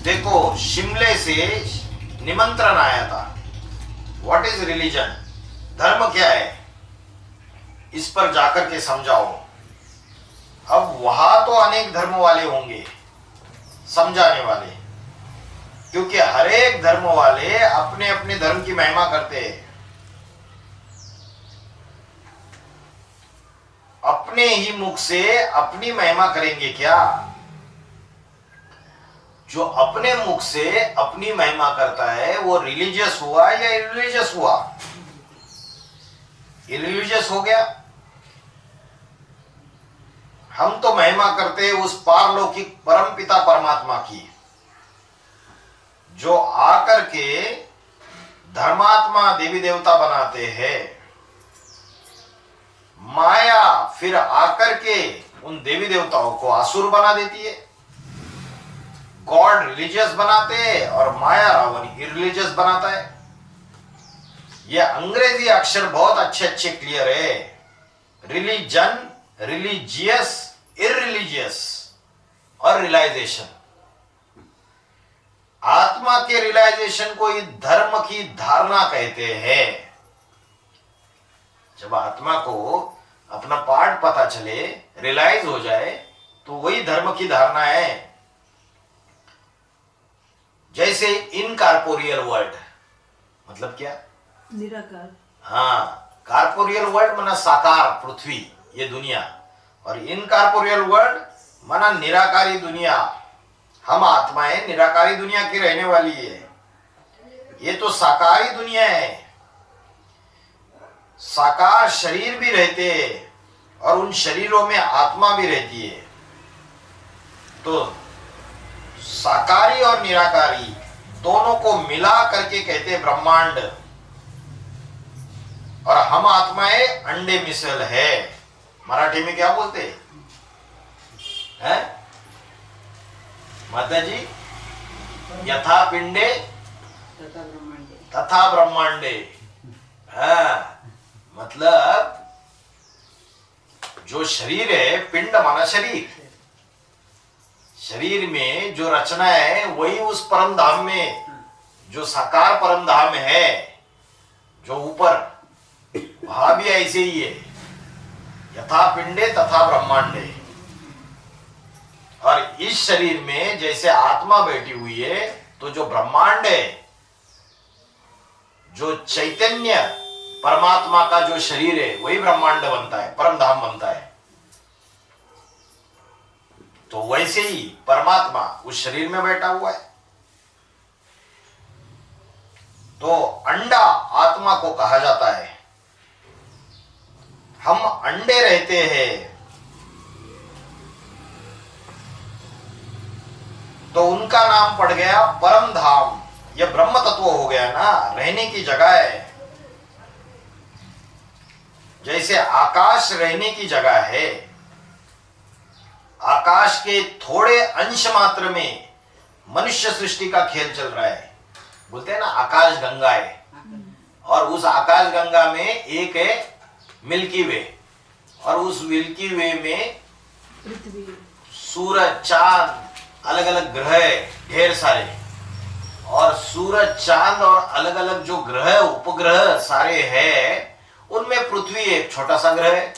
देखो, शिमले से निमंत्रण आया था, व्हाट इज रिलीजन, धर्म क्या है, इस पर जाकर के समझाओ। अब वहां तो अनेक धर्म वाले होंगे समझाने वाले, क्योंकि हर एक धर्म वाले अपने अपने धर्म की महिमा करते हैं। अपने ही मुख से अपनी महिमा करेंगे क्या? जो अपने मुख से अपनी महिमा करता है वो रिलीजियस हुआ या इररिलीजियस हुआ? इररिलीजियस हो गया। हम तो महिमा करते हैं उस पारलौकिक परमपिता परमात्मा की, जो आकर के धर्मात्मा देवी देवता बनाते हैं। माया फिर आकर के उन देवी देवताओं को असुर बना देती है। गॉड रिलीजियस बनाते हैं और माया रावण इररिलीजियस बनाता है। यह अंग्रेजी अक्षर बहुत अच्छे अच्छे क्लियर है। रिलीजन, रिलीजियस, इररिलीजियस और रियलाइजेशन। आत्मा के रियलाइजेशन को ही धर्म की धारणा कहते हैं। जब आत्मा को अपना पार्ट पता चले, रियलाइज हो जाए, तो वही धर्म की धारणा है। जैसे इनकॉर्पोरियल वर्ल्ड मतलब क्या? निराकार। हाँ, कॉर्पोरियल वर्ल्ड माना साकार पृथ्वी, ये दुनिया, और इनकॉर्पोरियल वर्ल्ड माना निराकारी दुनिया। हम आत्माएं निराकारी दुनिया की रहने वाली है। ये तो साकारी दुनिया है। साकार शरीर भी रहते हैं और उन शरीरों में आत्मा भी रहती है। तो साकारी और निराकारी दोनों को मिला करके कहते हैं ब्रह्मांड। और हम आत्माएं अंडे मिसल है। मराठी में क्या बोलते हैं? माता जी, यथा पिंडे तथा ब्रह्मांडे, हाँ, मतलब जो शरीर है, पिंड माना शरीर, शरीर में जो रचना है वही उस परम धाम में, जो साकार परम धाम है, जो ऊपर, वहां भी ऐसे ही है, यथा पिंडे तथा ब्रह्मांडे। और इस शरीर में जैसे आत्मा बैठी हुई है, तो जो ब्रह्मांड है, जो चैतन्य परमात्मा का जो शरीर है, वही ब्रह्मांड बनता है, परम धाम बनता है। तो वैसे ही परमात्मा उस शरीर में बैठा हुआ है। तो अंडा आत्मा को कहा जाता है। हम अंडे रहते हैं, तो उनका नाम पड़ गया परम धाम। यह ब्रह्म तत्व हो गया ना, रहने की जगह है। जैसे आकाश रहने की जगह है, आकाश के थोड़े अंश मात्र में मनुष्य सृष्टि का खेल चल रहा है। बोलते हैं ना आकाश गंगा है, और उस आकाश गंगा में एक है मिल्की वे, और उस मिल्की वे में पृथ्वी, सूरज, चांद, अलग अलग ग्रह ढेर सारे, और सूरज, चांद और अलग अलग जो ग्रह उपग्रह सारे हैं, उनमें पृथ्वी एक छोटा सा ग्रह है,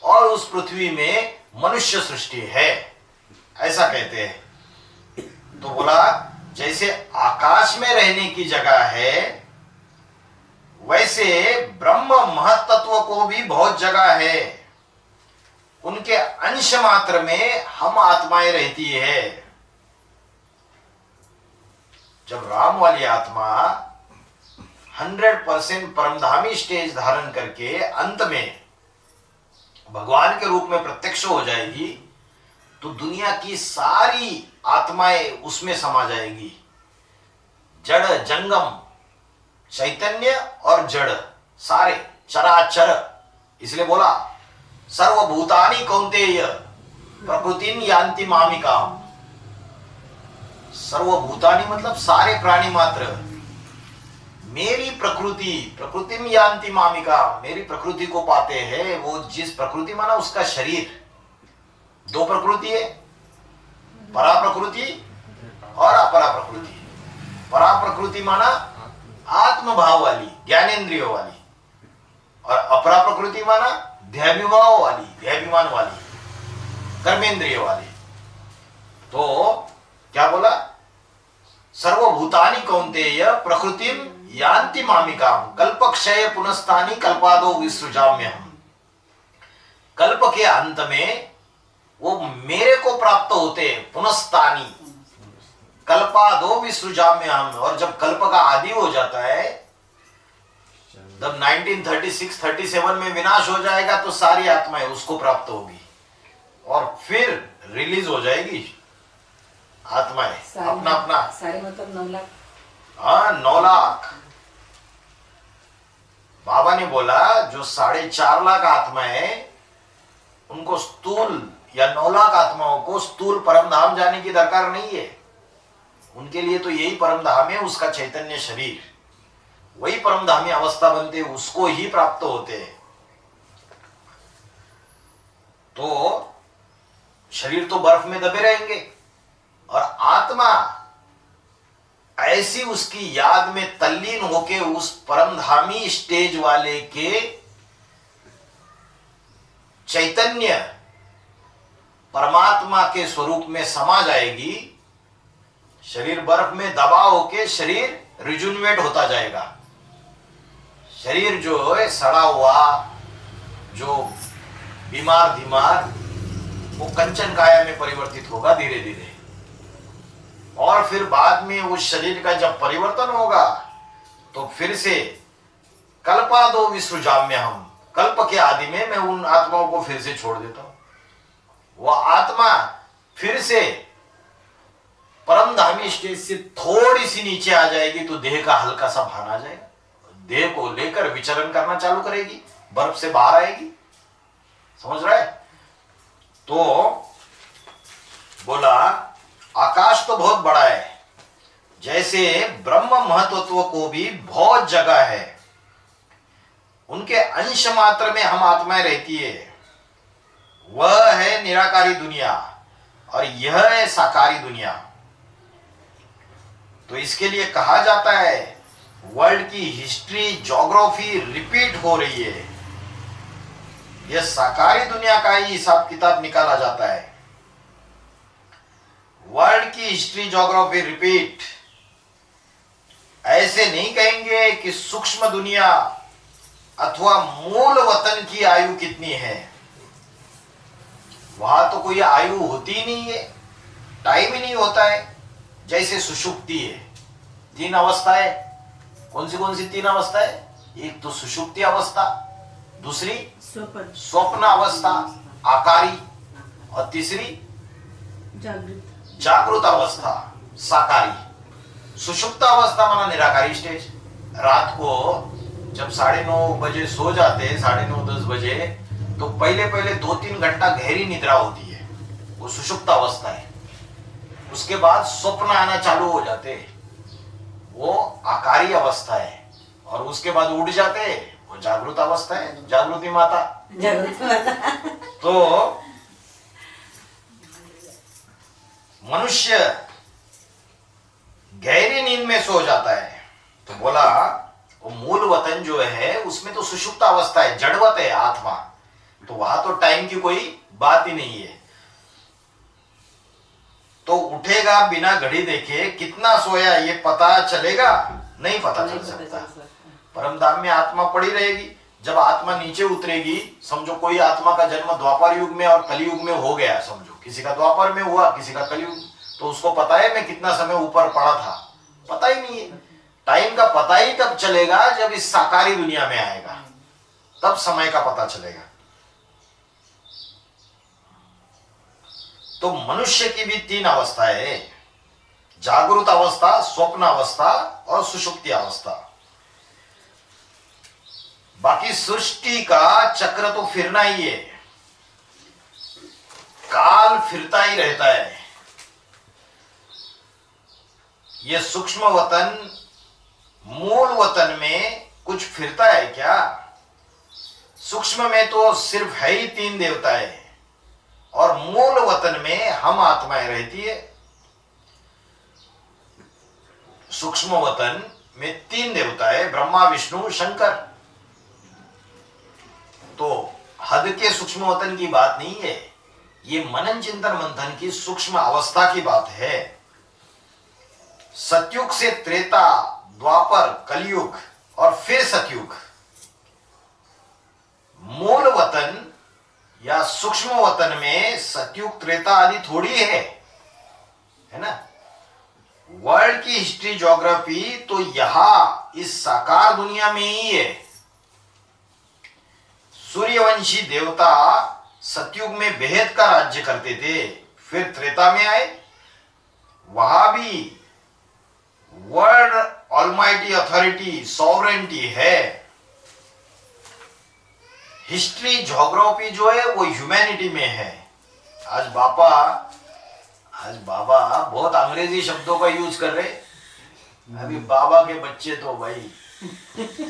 और उस पृथ्वी में मनुष्य सृष्टि है, ऐसा कहते हैं। तो बोला जैसे आकाश में रहने की जगह है, वैसे ब्रह्म महत्त्व को भी बहुत जगह है। उनके अंश मात्र में हम आत्माएं रहती है। जब राम वाली आत्मा 100% परमधामी स्टेज धारण करके अंत में भगवान के रूप में प्रत्यक्ष हो जाएगी, तो दुनिया की सारी आत्माएं उसमें समा जाएगी। जड़ जंगम, चैतन्य और जड़, सारे चराचर। इसलिए बोला सर्वभूतानि कौन्तेय प्रकृतिं यान्ति मामिकाम्। सर्वभूतानि मतलब सारे प्राणी मात्र मेरी प्रकृति, प्रकृतिम यान्ति मामिका, मेरी प्रकृति को पाते हैं। वो जिस प्रकृति माना उसका शरीर, दो प्रकृति है, परा प्रकृति और अपरा प्रकृति। परा प्रकृति माना आत्म भाव वाली, ज्ञानेन्द्रियों वाली, और अपरा प्रकृति माना ध्यभिभाव वाली, ध्यभिमान वाली, कर्मेंद्रिय वाली। तो क्या बोला, सर्वभूतानि कौन्तेय प्रकृतिम यान्ति मामिकाम कल्पक्षय पुनस्तानि कल्पादो विसृजाम्यहम्। कल्प के अंत में वो मेरे को प्राप्त होते, पुनस्तानि कल्पादो विसृजाम्यहम्। और जब कल्प का आदि हो जाता है, जब 1936-37 में विनाश हो जाएगा, तो सारी आत्माएं उसको प्राप्त होगी, और फिर रिलीज हो जाएगी आत्माएं अपना अपना। सारे मतलब 9 लाख। हाँ, 9 लाख। बाबा ने बोला जो 4.5 लाख आत्माएं, उनको स्थूल या 9 लाख आत्माओं को स्थूल परम धाम जाने की दरकार नहीं है। उनके लिए तो यही परम धाम है, उसका चैतन्य शरीर, वही परम धामी अवस्था बनते, उसको ही प्राप्त होते हैं। तो शरीर तो बर्फ में दबे रहेंगे, और आत्मा ऐसी उसकी याद में तल्लीन होके उस परमधामी स्टेज वाले के चैतन्य परमात्मा के स्वरूप में समा जाएगी। शरीर बर्फ में दबा होके शरीर रिजुनवेट होता जाएगा। शरीर जो है सड़ा हुआ, जो बीमार धीमार, वो कंचन काया में परिवर्तित होगा धीरे धीरे। और फिर बाद में उस शरीर का जब परिवर्तन होगा, तो फिर से कल्पादो विसृजाम्यहम्, कल्प के आदि में मैं उन आत्माओं को फिर से छोड़ देता हूं। वह आत्मा फिर से परमधामी स्टेज से थोड़ी सी नीचे आ जाएगी, तो देह का हल्का सा भान आ जाएगा, देह को लेकर विचरण करना चालू करेगी, बर्फ से बाहर आएगी। समझ रहा है? तो बोला आकाश तो बहुत बड़ा है, जैसे ब्रह्म महत्त्व को भी बहुत जगह है, उनके अंश मात्र में हम आत्माएं रहती है। वह है निराकारी दुनिया और यह है साकारी दुनिया। तो इसके लिए कहा जाता है वर्ल्ड की हिस्ट्री ज्योग्राफी रिपीट हो रही है। यह साकारी दुनिया का ही हिसाब किताब निकाला जाता है। वर्ल्ड की हिस्ट्री ज्योग्राफी रिपीट। ऐसे नहीं कहेंगे कि सूक्ष्म दुनिया अथवा मूल वतन की आयु कितनी है। वहां तो कोई आयु होती ही नहीं है, टाइम ही नहीं होता है। जैसे सुषुप्ति है, 3 अवस्थाएं। कौन सी 3 अवस्थाएं? एक तो सुषुप्ति अवस्था, दूसरी स्वप्न, स्वप्न अवस्था आकारी, और तीसरी जागृत, जागृत अवस्था साकारी। सुषुप्त अवस्था माना निराकारी स्टेज। रात को जब 9:30 बजे सो जाते, 9:30-10 बजे, तो पहले 2-3 घंटा गहरी निद्रा होती है, वो सुषुप्त अवस्था है। उसके बाद स्वप्न आना चालू हो जाते, वो आकारी अवस्था है। और उसके बाद उठ जाते, वो जागृत अवस्था है, जागृति माता। तो मनुष्य गहरी नींद में सो जाता है। तो बोला वो मूल वतन जो है उसमें तो सुषुप्त अवस्था है, जड़वत है आत्मा। तो वहां तो टाइम की कोई बात ही नहीं है। तो उठेगा बिना घड़ी देखे, कितना सोया ये पता चलेगा? नहीं पता चल सकता। परमधाम में आत्मा पड़ी रहेगी। जब आत्मा नीचे उतरेगी, समझो कोई आत्मा का जन्म द्वापर युग में और कलयुग में हो गया, समझो किसी का द्वापर में हुआ, किसी का कलयुग, तो उसको पता है मैं कितना समय ऊपर पड़ा था? पता ही नहीं है। टाइम का पता ही तब चलेगा जब इस साकारी दुनिया में आएगा, तब समय का पता चलेगा। तो मनुष्य की भी 3 अवस्थाएं है, जागृत अवस्था, स्वप्न अवस्था और सुषुप्ति अवस्था। बाकी सृष्टि का चक्र तो फिरना ही है, काल फिरता ही रहता है। यह सूक्ष्म वतन मूल वतन में कुछ फिरता है क्या? सूक्ष्म में तो सिर्फ है ही 3 देवताएं, और मूल वतन में हम आत्माएं रहती है। सूक्ष्म वतन में 3 देवताएं, ब्रह्मा विष्णु शंकर। तो हद के सूक्ष्म वतन की बात नहीं है, ये मनन चिंतन मंथन की सूक्ष्म अवस्था की बात है। सतयुग से त्रेता, द्वापर, कलयुग और फिर सतयुग। मूल वतन या सूक्ष्म वतन में सतयुग, त्रेता आदि थोड़ी है ना। वर्ल्ड की हिस्ट्री ज्योग्राफी तो यहां इस साकार दुनिया में ही है। सूर्यवंशी देवता सतयुग में बेहद का राज्य करते थे, फिर त्रेता में आए, वहां भी वर्ल्ड ऑलमाइटी अथॉरिटी, सॉवरेंटी है। हिस्ट्री ज्योग्राफी जो है वो ह्यूमैनिटी में है। आज बाबा बहुत अंग्रेजी शब्दों का यूज कर रहे। अभी बाबा के बच्चे तो भाई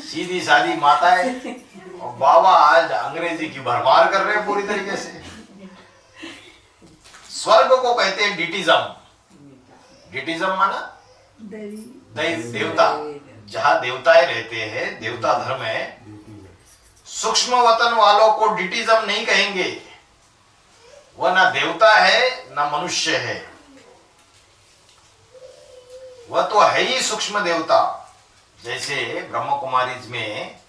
सीधी सादी माता है, और बाबा आज अंग्रेजी की भरमार कर रहे हैं पूरी तरीके से। स्वर्ग को कहते हैं डिटिज्म। डिटिज्म माना देवता, जहां देवताएं रहते हैं, देवता धर्म है। सूक्ष्म वतन वालों को डिटिज्म नहीं कहेंगे, वह ना देवता है ना मनुष्य है, वह तो है ही सूक्ष्म देवता। जैसे ब्रह्म कुमारीज में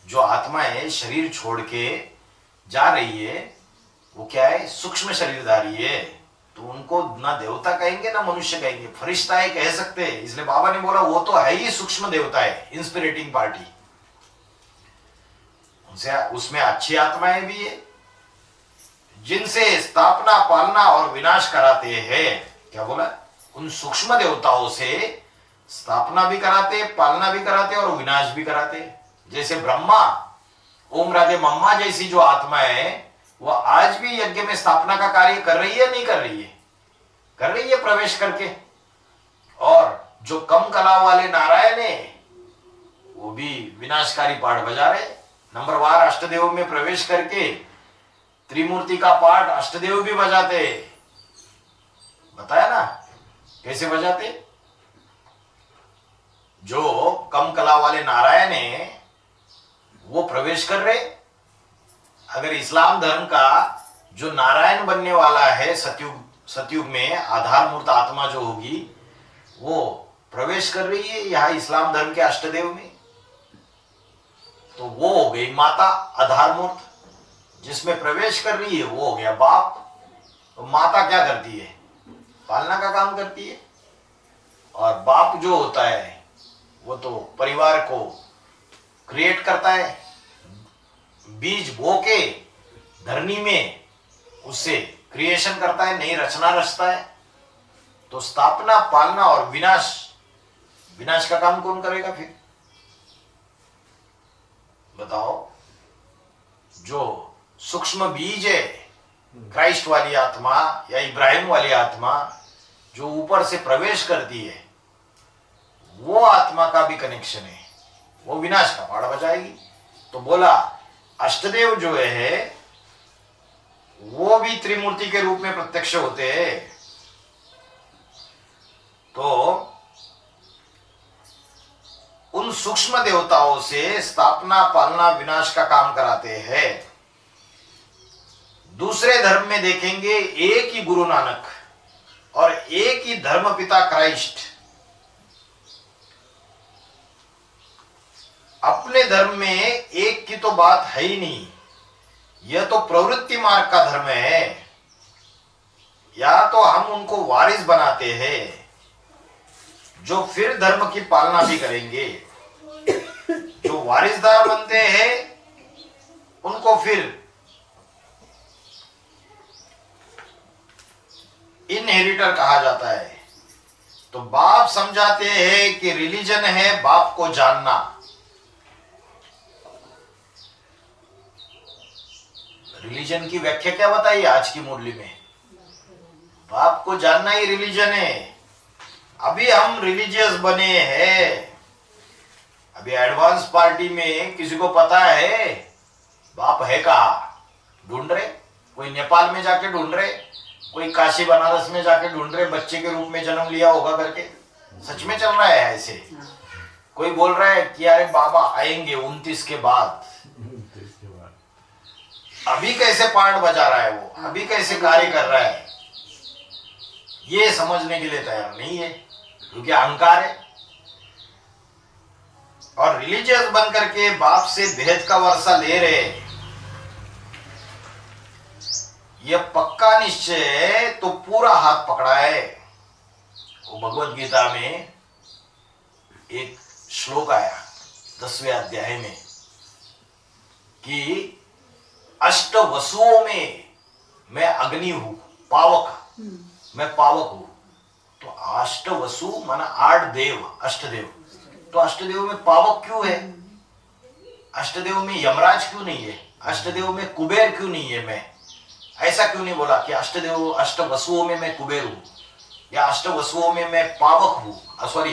जो आत्माएं शरीर छोड़ के जा रही है, वो क्या है? सूक्ष्म शरीरधारी है। तो उनको ना देवता कहेंगे ना मनुष्य कहेंगे, फरिश्ता है कह सकते हैं। इसलिए बाबा ने बोला वो तो है ही सूक्ष्म देवता है, इंस्पिरेटिंग पार्टी। उसमें अच्छी आत्माएं भी है, जिनसे स्थापना, पालना और विनाश कराते हैं। क्या बोला? उन सूक्ष्म देवताओं से स्थापना भी कराते, पालना भी कराते और विनाश भी कराते। जैसे ब्रह्मा, ओम राधे मम्मा जैसी जो आत्मा है, वह आज भी यज्ञ में स्थापना का कार्य कर रही है, नहीं कर रही है? कर रही है प्रवेश करके। और जो कम कला वाले नारायण है, वो भी विनाशकारी पाठ बजा रहे। नंबरवार अष्टदेव में प्रवेश करके त्रिमूर्ति का पाठ अष्टदेव भी बजाते, बताया ना कैसे बजाते। जो कम कला वाले नारायण है वो प्रवेश कर रहे। अगर इस्लाम धर्म का जो नारायण बनने वाला है सतयुग में आधार मूर्त आत्मा जो होगी वो प्रवेश कर रही है यहां इस्लाम धर्म के अष्टदेव में, तो वो हो गई माता आधार मूर्त जिसमें प्रवेश कर रही है, वो हो गया बाप। तो माता क्या करती है? पालना का काम करती है, और बाप जो होता है वो तो परिवार को क्रिएट करता है, बीज बो के धरनी में उससे क्रिएशन करता है, नई रचना रचता है। तो स्थापना, पालना और विनाश, विनाश का काम कौन करेगा फिर बताओ? जो सूक्ष्म बीज है क्राइस्ट वाली आत्मा या इब्राहिम वाली आत्मा जो ऊपर से प्रवेश करती है, वो आत्मा का भी कनेक्शन है, वो विनाश का पहाड़ बजाएगी। तो बोला अष्टदेव जो है वो भी त्रिमूर्ति के रूप में प्रत्यक्ष होते हैं। तो उन सूक्ष्म देवताओं से स्थापना, पालना, विनाश का काम कराते हैं। दूसरे धर्म में देखेंगे एक ही गुरु नानक और एक ही धर्म पिता क्राइस्ट। अपने धर्म में एक की तो बात है ही नहीं, यह तो प्रवृत्ति मार्ग का धर्म है। या तो हम उनको वारिस बनाते हैं जो फिर धर्म की पालना भी करेंगे, जो वारिसदार बनते हैं उनको फिर इनहेरिटर कहा जाता है। तो बाप समझाते हैं कि रिलीजन है बाप को जानना। रिलीजन की व्याख्या क्या बताइए आज की मुरली में? बाप को जानना ही रिलीजन है। अभी हम रिलीजियस बने हैं, अभी एडवांस पार्टी में किसी को पता है बाप है कहा? ढूंढ रहे, कोई नेपाल में जाके ढूंढ रहे, कोई काशी बनारस में जाके ढूंढ रहे, बच्चे के रूप में जन्म लिया होगा करके। सच में चल रहा है ऐसे। कोई बोल रहा है कि अरे बाबा आएंगे 29 के बाद। अभी कैसे पार्ट बजा रहा है वो, अभी कैसे कार्य कर रहा है, ये समझने के लिए तैयार नहीं है, क्योंकि अहंकार है। और रिलीजियस बन करके बाप से भेद का वर्षा ले रहे, ये पक्का निश्चय है तो पूरा हाथ पकड़ा है। वो भगवत गीता में एक श्लोक आया 10वें अध्याय में कि अष्ट वसुओं में मैं अग्नि हूं, पावक, मैं पावक हूं। तो अष्ट वसु माना 8 देव, अष्टदेव। तो अष्टदेव में पावक क्यों है? अष्टदेव में यमराज क्यों नहीं है? अष्टदेव में कुबेर क्यों नहीं है? मैं ऐसा क्यों नहीं बोला कि अष्टदेव, अष्ट वसुओं में मैं कुबेर हूं, या अष्ट वसुओं में मैं पावक हूं, सॉरी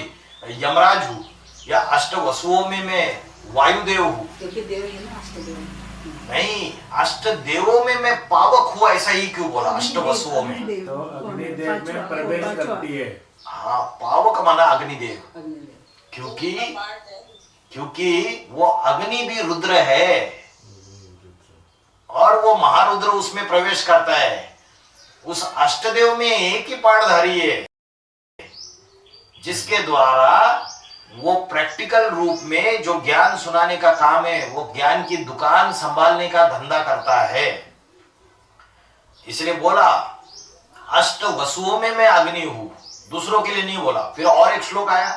यमराज हूं, या अष्ट वसुओं में मैं वायुदेव हूं? देव है ना अष्टदेव। नहीं, अष्ट देवों में मैं पावक हूँ ऐसा ही क्यों बोला? अष्ट वसुओं में तो अग्निदेव में प्रवेश करती है। हाँ, पावक माना अग्निदेव, क्योंकि वो अग्नि भी रुद्र है और वो महारुद्र उसमें प्रवेश करता है। उस अष्टदेव में एक ही पाठधारी है जिसके द्वारा वो प्रैक्टिकल रूप में जो ज्ञान सुनाने का काम है, वो ज्ञान की दुकान संभालने का धंधा करता है। इसलिए बोला अष्ट वसुओं में मैं अग्नि हूं, दूसरों के लिए नहीं बोला। फिर और एक श्लोक आया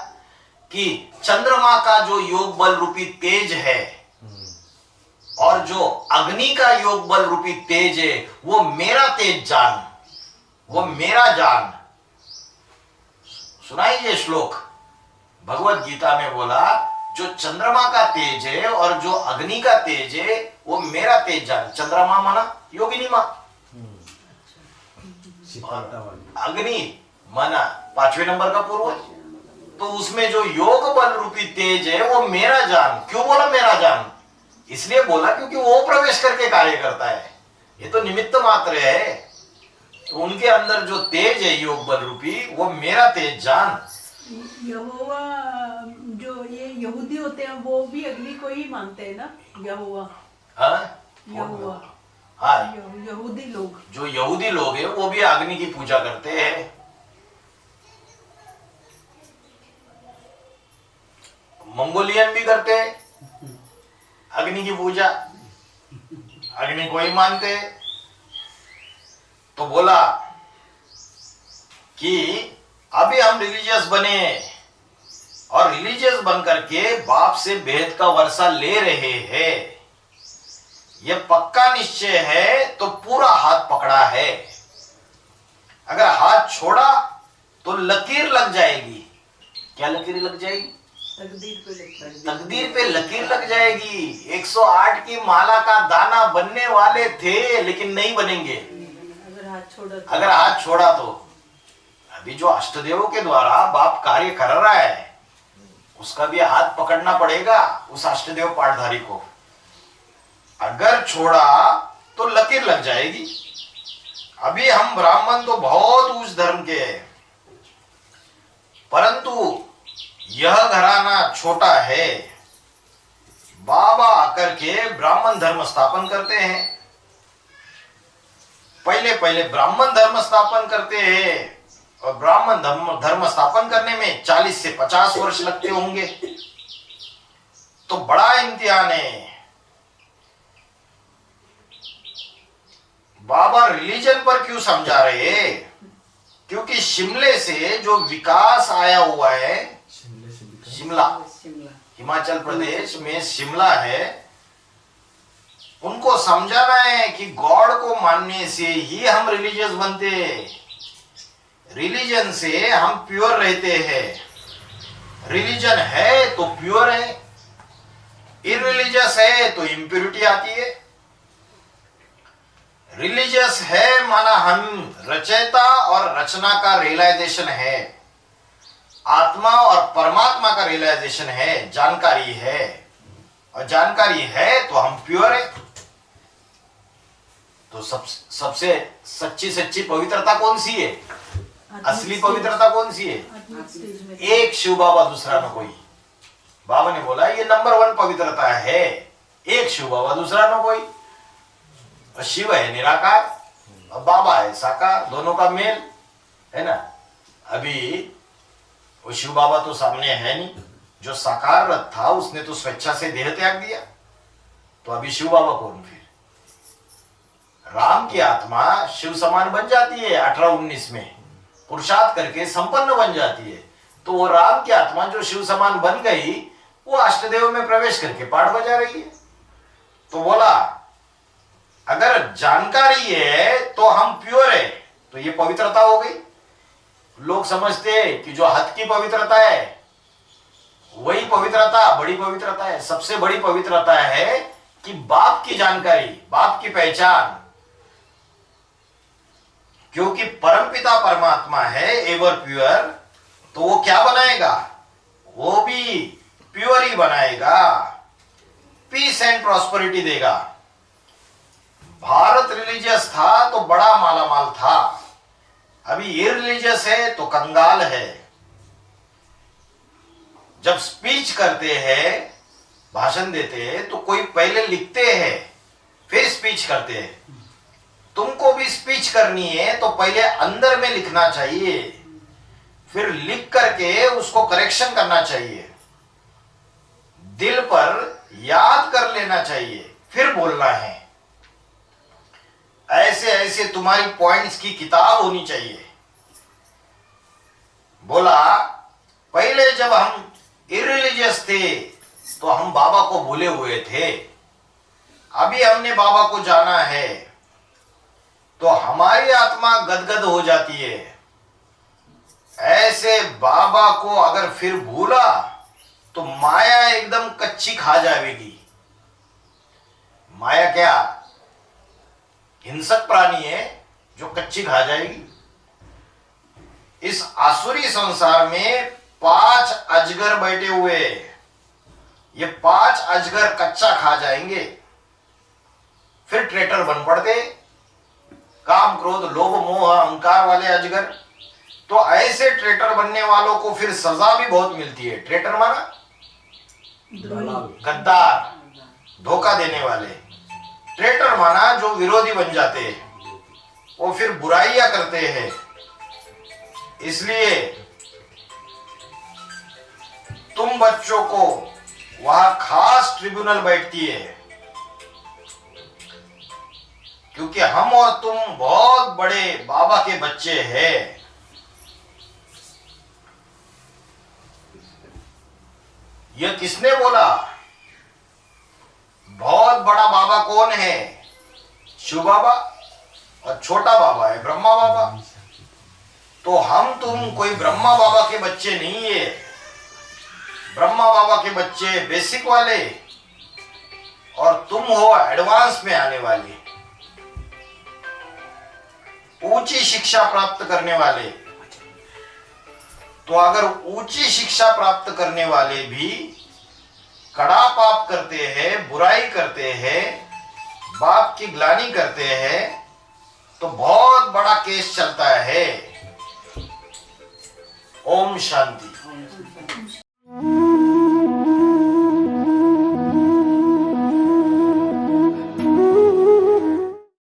कि चंद्रमा का जो योग बल रूपी तेज है और जो अग्नि का योग बल रूपी तेज है, वो मेरा तेज जान, वो मेरा जान। सुनाई ये श्लोक भगवत गीता में बोला जो चंद्रमा का तेज है और जो अग्नि का तेज है वो मेरा तेज जान। चंद्रमा माना योगिनी मां, अग्नि माना 5वें नंबर का पूर्वज। तो उसमें जो योग बल रूपी तेज है वो मेरा जान। क्यों बोला मेरा जान? इसलिए बोला क्योंकि वो प्रवेश करके कार्य करता है, ये तो निमित्त मात्र है। तो उनके अंदर जो तेज है योग बल रूपी, वो मेरा तेज जान। यहोवा जो ये यहूदी होते हैं वो भी अग्नि को ही मानते हैं ना, यहोवा। हाँ यहोवा हाँ, यहूदी लोग, जो यहूदी लोग हैं वो भी अग्नि की पूजा करते हैं। मंगोलियन भी करते हैं अग्नि की पूजा, अग्नि को ही मानते हैं। तो बोला कि अभी हम रिलीजियस बने और रिलीजियस बन करके बाप से भेद का वर्षा ले रहे हैं, ये पक्का निश्चय है तो पूरा हाथ पकड़ा है। अगर हाथ छोड़ा तो लकीर लग जाएगी। क्या लकीर लग जाएगी? तकदीर पे लिखा है। तकदीर पे लकीर लग जाएगी। 108 की माला का दाना बनने वाले थे लेकिन नहीं बनेंगे अगर हाथ छोड़ा तो। अगर हाथ छोड़ा तो। अभी जो अष्टदेवों के द्वारा बाप कार्य कर रहा है उसका भी हाथ पकड़ना पड़ेगा उस अष्टदेव पाठधारी को। अगर छोड़ा तो लकीर लग जाएगी। अभी हम ब्राह्मण तो बहुत उच्च धर्म के हैं, परंतु यह घराना छोटा है। बाबा आकर के ब्राह्मण धर्म स्थापन करते हैं। पहले पहले ब्राह्मण धर्म स्थापन करते हैं और ब्राह्मण धर्म स्थापन करने में 40 से 50 वर्ष लगते होंगे। तो बड़ा इम्तिहान है। बाबा रिलीजन पर क्यों समझा रहे हैं? क्योंकि शिमले से जो विकास आया हुआ है, शिमला हिमाचल प्रदेश में शिमला है, उनको समझाना है कि गॉड को मानने से ही हम रिलीजियस बनते हैं। रिलीजन से हम प्योर रहते हैं। रिलीजन है तो प्योर है, इररिलीजियस है तो इम्प्योरिटी आती है। रिलीजियस है माना हम रचयिता और रचना का रियलाइजेशन है, आत्मा और परमात्मा का रियलाइजेशन है, जानकारी है। और जानकारी है तो हम प्योर है। तो सबसे सच्ची सच्ची पवित्रता कौन सी है? असली पवित्रता कौन सी है? एक शिव बाबा, दूसरा न कोई। बाबा ने बोला ये नंबर 1 पवित्रता है, एक शिव बाबा, दूसरा न कोई। और शिव है निराकार और बाबा है साकार, दोनों का मेल है ना। अभी वो शिव बाबा तो सामने है नहीं, जो साकार रथ था उसने तो स्वेच्छा से देह त्याग दिया। तो अभी शिव बाबा कौन फिर? राम की आत्मा शिव समान बन जाती है 18-19 में, पुरुषार्थ करके संपन्न बन जाती है। तो वो राम की आत्मा जो शिव समान बन गई, वो अष्टदेव में प्रवेश करके पाठ बजा रही है। तो बोला अगर जानकारी है तो हम प्योर है, तो ये पवित्रता हो गई। लोग समझते हैं कि जो हद की पवित्रता है वही पवित्रता, बड़ी पवित्रता है। सबसे बड़ी पवित्रता है कि बाप की जानकारी, बाप की पहचान। क्योंकि परमपिता परमात्मा है एवर प्योर, तो वो क्या बनाएगा? वो भी प्योर ही बनाएगा, पीस एंड प्रॉस्पेरिटी देगा। भारत रिलीजियस था तो बड़ा मालामाल था, अभी इररिलीजियस है तो कंगाल है। जब स्पीच करते हैं, भाषण देते हैं, तो कोई पहले लिखते हैं फिर स्पीच करते हैं। तुमको भी स्पीच करनी है तो पहले अंदर में लिखना चाहिए, फिर लिख करके उसको करेक्शन करना चाहिए, दिल पर याद कर लेना चाहिए, फिर बोलना है। ऐसे ऐसे तुम्हारी पॉइंट्स की किताब होनी चाहिए। बोला पहले जब हम इररिलीजियस थे तो हम बाबा को भूले हुए थे, अभी हमने बाबा को जाना है तो हमारी आत्मा गदगद हो जाती है। ऐसे बाबा को अगर फिर भूला तो माया एकदम कच्ची खा जाएगी। माया क्या? हिंसक प्राणी है जो कच्ची खा जाएगी। इस आसुरी संसार में 5 अजगर बैठे हुए, ये 5 अजगर कच्चा खा जाएंगे, फिर ट्रेटर बन पड़ते। काम क्रोध लोभ मोह अहंकार वाले अजगर। तो ऐसे ट्रेटर बनने वालों को फिर सजा भी बहुत मिलती है। ट्रेटर माना गद्दार, धोखा देने वाले। ट्रेटर माना जो विरोधी बन जाते हैं, वो फिर बुराइयां करते हैं। इसलिए तुम बच्चों को वहां खास ट्रिब्यूनल बैठती है, क्योंकि हम और तुम बहुत बड़े बाबा के बच्चे हैं। यह किसने बोला? बहुत बड़ा बाबा कौन है? शिव बाबा, और छोटा बाबा है ब्रह्मा बाबा। तो हम तुम कोई ब्रह्मा बाबा के बच्चे नहीं है। ब्रह्मा बाबा के बच्चे बेसिक वाले, और तुम हो एडवांस में आने वाले, ऊंची शिक्षा प्राप्त करने वाले। तो अगर ऊंची शिक्षा प्राप्त करने वाले भी कड़ा पाप करते हैं, बुराई करते हैं, बाप की ग्लानि करते हैं, तो बहुत बड़ा केस चलता है। ओम शांति।